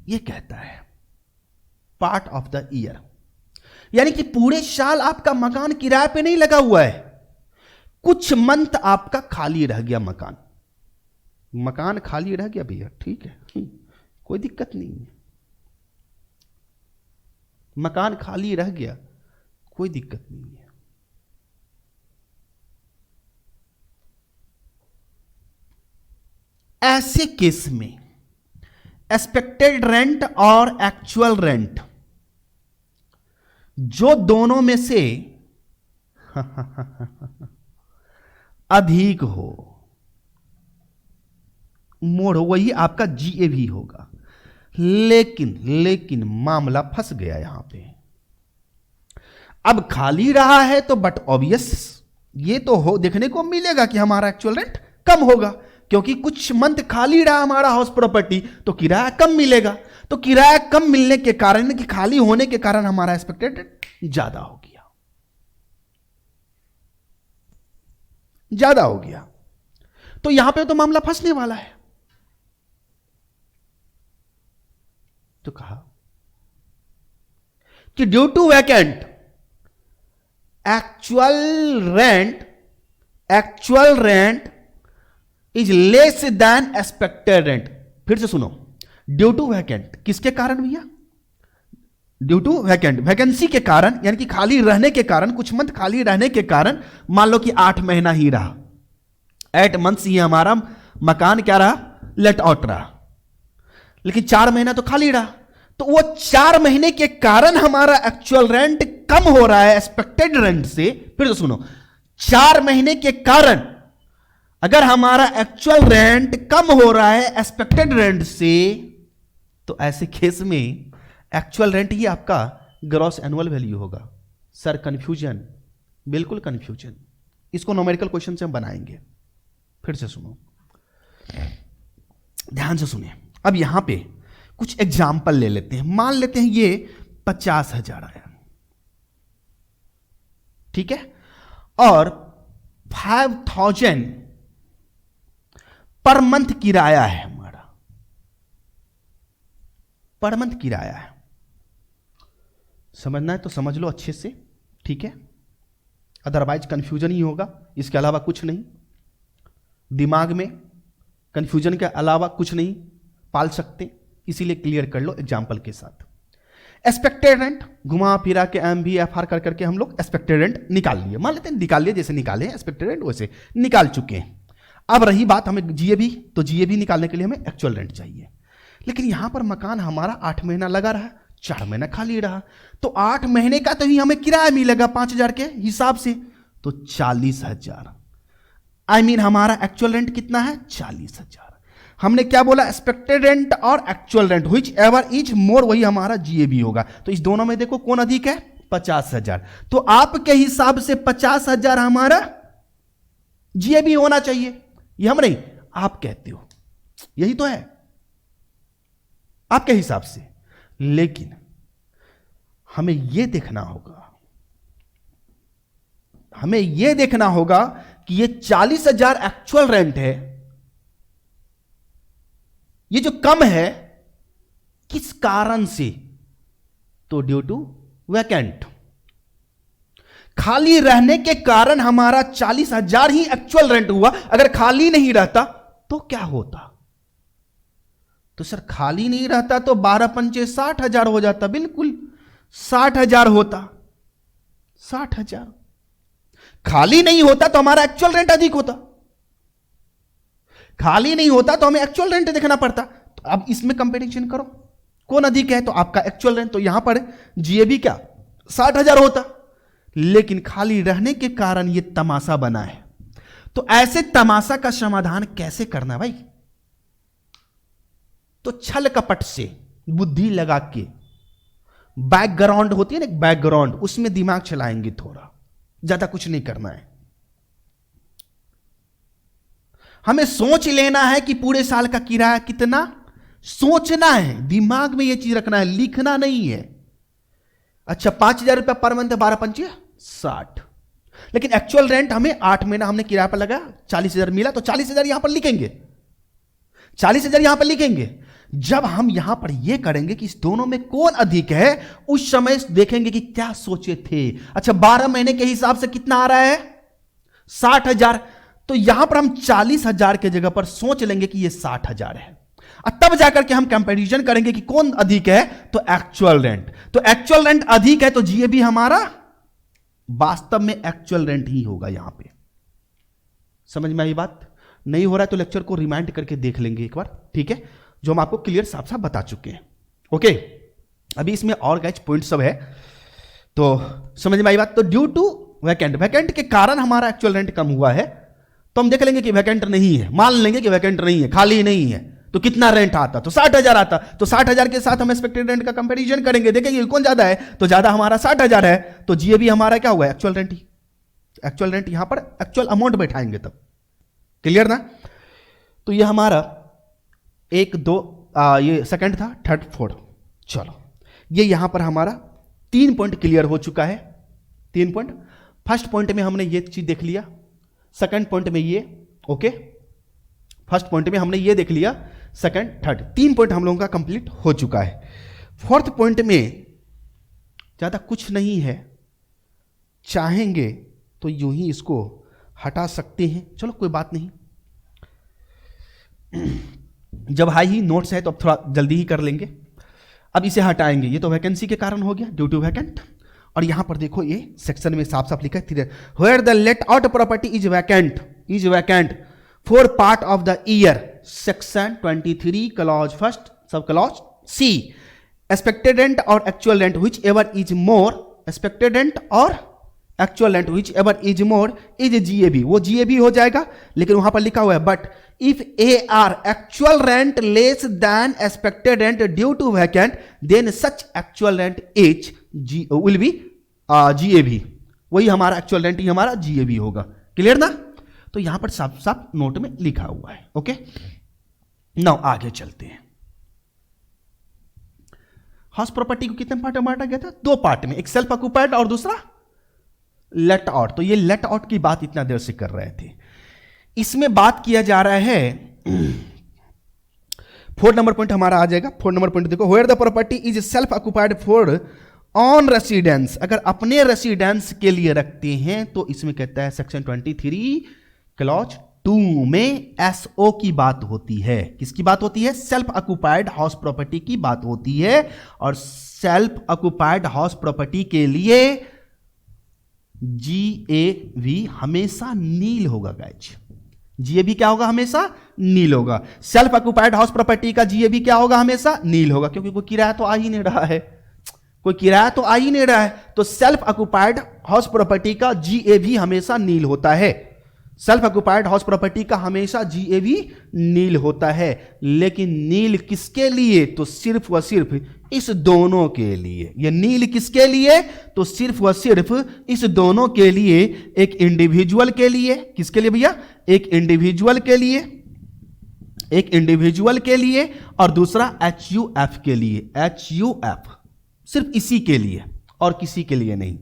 Speaker 1: ये कहता है पार्ट ऑफ द ईयर, यानी कि पूरे साल आपका मकान किराए पे नहीं लगा हुआ है, कुछ मंथ आपका खाली रह गया मकान, मकान खाली रह गया भैया, ठीक है, कोई दिक्कत नहीं है, मकान खाली रह गया, कोई दिक्कत नहीं है। ऐसे केस में एक्सपेक्टेड रेंट और एक्चुअल रेंट, जो दोनों में से अधिक हो, मोड़ हो, वही आपका जीएवी होगा। लेकिन मामला फंस गया यहां पे। अब खाली रहा है तो बट ऑब्वियस ये तो हो देखने को मिलेगा कि हमारा एक्चुअल रेंट कम होगा, क्योंकि कुछ मंथ खाली रहा हमारा हाउस प्रॉपर्टी तो किराया कम मिलेगा, तो किराया कम मिलने के कारण, कि खाली होने के कारण हमारा एक्सपेक्टेड रेंट ज्यादा हो गया, ज्यादा हो गया। तो यहां पे तो मामला फंसने वाला है। तो कहा कि due to vacant actual rent is less than expected rent. फिर से सुनो, ड्यू टू वैकेंट किसके कारण भैया? ड्यू टू वैकेंट, वैकेंसी के कारण, यानी कि खाली रहने के कारण, कुछ मंथ खाली रहने के कारण, मान लो कि 8 महीना ही रहा, 8 मंथ्स ही हमारा मकान क्या रहा? लेट आउट रहा, लेकिन 4 महीना तो खाली रहा, तो वो 4 महीने के कारण हमारा एक्चुअल रेंट कम हो रहा है एक्सपेक्टेड रेंट से। फिर तो सुनो, 4 महीने के कारण अगर हमारा एक्चुअल रेंट कम हो रहा है एक्सपेक्टेड रेंट से, तो ऐसे केस में एक्चुअल रेंट ही आपका ग्रॉस एनुअल वैल्यू होगा। सर कंफ्यूजन, बिल्कुल कंफ्यूजन, इसको न्यूमेरिकल क्वेश्चन से हम बनाएंगे। फिर से सुनो, ध्यान से सुनिए। अब यहां पे कुछ एग्जाम्पल ले लेते हैं। मान लेते हैं ये 50,000 आया, ठीक है, और 5,000 पर मंथ किराया है हमारा, पर मंथ किराया है। समझना है तो समझ लो अच्छे से, ठीक है, अदरवाइज कंफ्यूजन ही होगा, इसके अलावा कुछ नहीं। दिमाग में कंफ्यूजन के अलावा कुछ नहीं पाल सकते, इसीलिए क्लियर कर लो एग्जाम्पल के साथ। एक्सपेक्टेड रेंट घुमा फिरा के MVFR कर करके हम लोग एक्सपेक्टेड रेंट निकाल लिए, मान लेते हैं निकाल लिए, जैसे निकाले एक्सपेक्टेड रेंट वैसे निकाल चुके हैं। अब रही बात हमें GAB, तो GAB निकालने के लिए हमें एक्चुअल रेंट चाहिए। लेकिन यहां पर मकान हमारा 8 महीना लगा रहा, 4 महीना खाली रहा, तो 8 महीने का तो ही हमें किराया मिलेगा 5,000 के हिसाब से, तो 40,000। हमारा एक्चुअल रेंट कितना है? 40,000। हमने क्या बोला? एक्सपेक्टेड रेंट और actual rent whichever is मोर, वही हमारा GAB होगा। तो इस दोनों में देखो कौन अधिक है? 50,000। तो आपके हिसाब से 50,000 हमारा GAB होना चाहिए, ये हम नहीं, आप कहते हो, यही तो है आपके हिसाब से। लेकिन हमें यह देखना होगा कि ये 40,000 एक्चुअल रेंट है, ये जो कम है किस कारण से? तो ड्यू टू वैकेंट, खाली रहने के कारण हमारा 40,000 ही एक्चुअल रेंट हुआ। अगर खाली नहीं रहता तो क्या होता? तो सर खाली नहीं रहता तो 12 पंचे 60,000 हो जाता, बिल्कुल 60,000 होता, 60,000। खाली नहीं होता तो हमारा एक्चुअल रेंट अधिक होता, खाली नहीं होता तो हमें एक्चुअल रेंट देखना पड़ता। तो अब इसमें कंपैरिजन करो कौन अधिक है, तो आपका एक्चुअल रेंट, तो यहां पर GAB क्या 60,000 होता, लेकिन खाली रहने के कारण यह तमाशा बना है। तो ऐसे तमाशा का समाधान कैसे करना भाई? तो छल कपट से, बुद्धि लगा के, बैकग्राउंड होती है ना, बैकग्राउंड, उसमें दिमाग चलाएंगे थोड़ा, ज्यादा कुछ नहीं करना है। हमें सोच लेना है कि पूरे साल का किराया कितना, सोचना है, दिमाग में यह चीज रखना है, लिखना नहीं है। अच्छा 5,000 रुपया पर मंथ, 12 पंचे 60, लेकिन एक्चुअल रेंट हमें 8 महीना हमने किराया पर लगाया, 40,000 मिला, तो 40,000 यहां पर लिखेंगे, 40,000 यहां पर लिखेंगे। जब हम यहां पर यह करेंगे कि इस दोनों में कौन अधिक है, उस समय देखेंगे कि क्या सोचे थे। अच्छा 12 महीने के हिसाब से कितना आ रहा है? 60,000। तो यहां पर हम 40,000 के जगह पर सोच लेंगे कि यह 60,000 है, और तब जाकर के हम कंपैरिजन करेंगे कि कौन अधिक है, तो एक्चुअल रेंट। तो एक्चुअल रेंट अधिक है तो GAB हमारा वास्तव में एक्चुअल रेंट ही होगा। यहां पे समझ में आई बात? नहीं हो रहा है तो लेक्चर को रिमाइंड करके देख लेंगे एक बार, ठीक है, जो हम आपको क्लियर साफ साफ बता चुके हैं। ओके, अभी इसमें और गाइस पॉइंट सब है, तो समझ में आई बात? तो ड्यू टू वैकेंट, वैकेंट के कारण हमारा एक्चुअल रेंट कम हुआ है, तो हम देख लेंगे कि वैकेंट नहीं है, मान लेंगे कि वैकेंट नहीं है, खाली नहीं है, तो कितना रेंट आता? तो 60,000 आता। तो 60,000 के साथ हम एक्सपेक्टेड रेंट का कंपैरिजन करेंगे, देखेंगे कौन ज्यादा है, तो ज्यादा हमारा 60,000 है, तो GAB हमारा क्या हुआ? एक्चुअल रेंट ही, एक्चुअल रेंट यहां पर एक्चुअल अमाउंट बैठाएंगे तब, क्लियर ना? तो ये हमारा 1 2 ये सेकंड था, थर्ड फोर्थ, चलो ये यहां पर हमारा 3 पॉइंट क्लियर हो चुका है। 3 पॉइंट, फर्स्ट पॉइंट में हमने ये चीज देख लिया, सेकंड पॉइंट में ये, ओके, फर्स्ट पॉइंट में हमने ये देख लिया, सेकंड थर्ड, 3 पॉइंट हम लोगों का कंप्लीट हो चुका है। फोर्थ पॉइंट में ज्यादा कुछ नहीं है, चाहेंगे तो यूं ही इसको हटा सकते हैं, चलो कोई बात नहीं, जब हाई ही नोट्स है तो अब थोड़ा जल्दी ही कर लेंगे। अब इसे हटाएंगे, ये तो वैकेंसी के कारण हो गया, ड्यू टू वैकेंट। और यहां पर देखो ये सेक्शन में साफ साफ लिखा है, where the let out property is vacant for part of the year, section 23 clause first sub clause C, expected rent और actual rent whichever is more, expected rent और actual rent whichever is more is GAB, वो GAB हो जाएगा। लेकिन वहां पर लिखा हुआ है but if AR actual rent less than expected rent due to vacant then such actual rent is will be GAB, वही हमारा एक्चुअल रेंट ही हमारा GAB होगा, क्लियर ना? तो यहां पर साफ साफ नोट में लिखा हुआ है। ओके, नाउ आगे चलते हैं। हाउस प्रॉपर्टी को कितने पार्ट में बांटा गया था? 2 पार्ट में, एक सेल्फ ऑक्युपाइड और दूसरा लेट आउट। तो ये लेट आउट की बात इतना देर से कर रहे थे, इसमें बात किया जा रहा है 4 नंबर पॉइंट हमारा आ जाएगा। 4 नंबर पॉइंट देखो, where the property is self occupied for on residence, अगर अपने रेसिडेंस के लिए रखते हैं तो इसमें कहता है सेक्शन 23 क्लॉज 2 में एसओ की बात होती है। किसकी बात होती है? सेल्फ ऑक्युपाइड हाउस प्रॉपर्टी की बात होती है। और सेल्फ ऑक्युपाइड हाउस प्रॉपर्टी के लिए GAV हमेशा नील होगा गाइज। GAV क्या होगा? हमेशा नील होगा। सेल्फ ऑक्युपाइड हाउस प्रॉपर्टी का GAV क्या होगा? हमेशा नील होगा, क्योंकि कोई किराया तो आ ही नहीं रहा है, कोई किराया तो आ ही नहीं रहा है। तो सेल्फ ऑक्युपाइड हाउस प्रॉपर्टी का GAV हमेशा नील होता है। सेल्फ ऑक्युपाइड हाउस प्रॉपर्टी का हमेशा GAV नील होता है। लेकिन नील किसके लिए? तो सिर्फ व सिर्फ इस दोनों के लिए। यह नील किसके लिए? तो सिर्फ व सिर्फ इस दोनों के लिए। एक इंडिविजुअल के लिए, किसके लिए भैया? एक इंडिविजुअल के लिए, एक इंडिविजुअल के लिए, और दूसरा HUF के लिए। HUF सिर्फ इसी के लिए और किसी के लिए नहीं।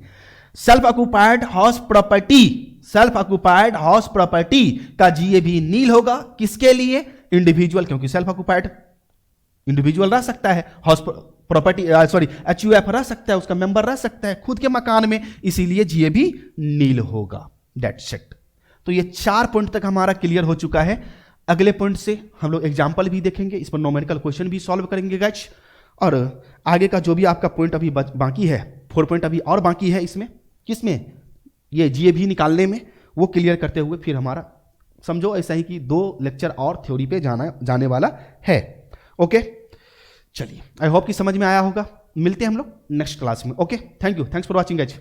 Speaker 1: Self occupied house property, self occupied house property का GAV नील होगा। किसके लिए? इंडिविजुअल, क्योंकि सेल्फ ऑक्युपाइड इंडिविजुअल रह सकता है, हाउस प्रॉपर्टी सॉरी HUF रह सकता है, उसका मेंबर रह सकता है खुद के मकान में, इसीलिए GAV नील होगा। That's it. तो ये 4 पॉइंट तक हमारा क्लियर हो चुका है। अगले पॉइंट से हम लोग एग्जाम्पल भी देखेंगे, इस पर न्यूमेरिकल क्वेश्चन भी सॉल्व करेंगे गाइस। और आगे का जो भी आपका पॉइंट अभी बाकी है, 4 पॉइंट अभी और बाकी है इसमें, किसमें? ये GAV निकालने में, वो क्लियर करते हुए फिर हमारा समझो ऐसा ही कि 2 लेक्चर और थ्योरी पे जाने वाला है। ओके, चलिए, आई होप कि समझ में आया होगा। मिलते हैं हम लोग नेक्स्ट क्लास में। Okay, thank you, thanks for watching guys.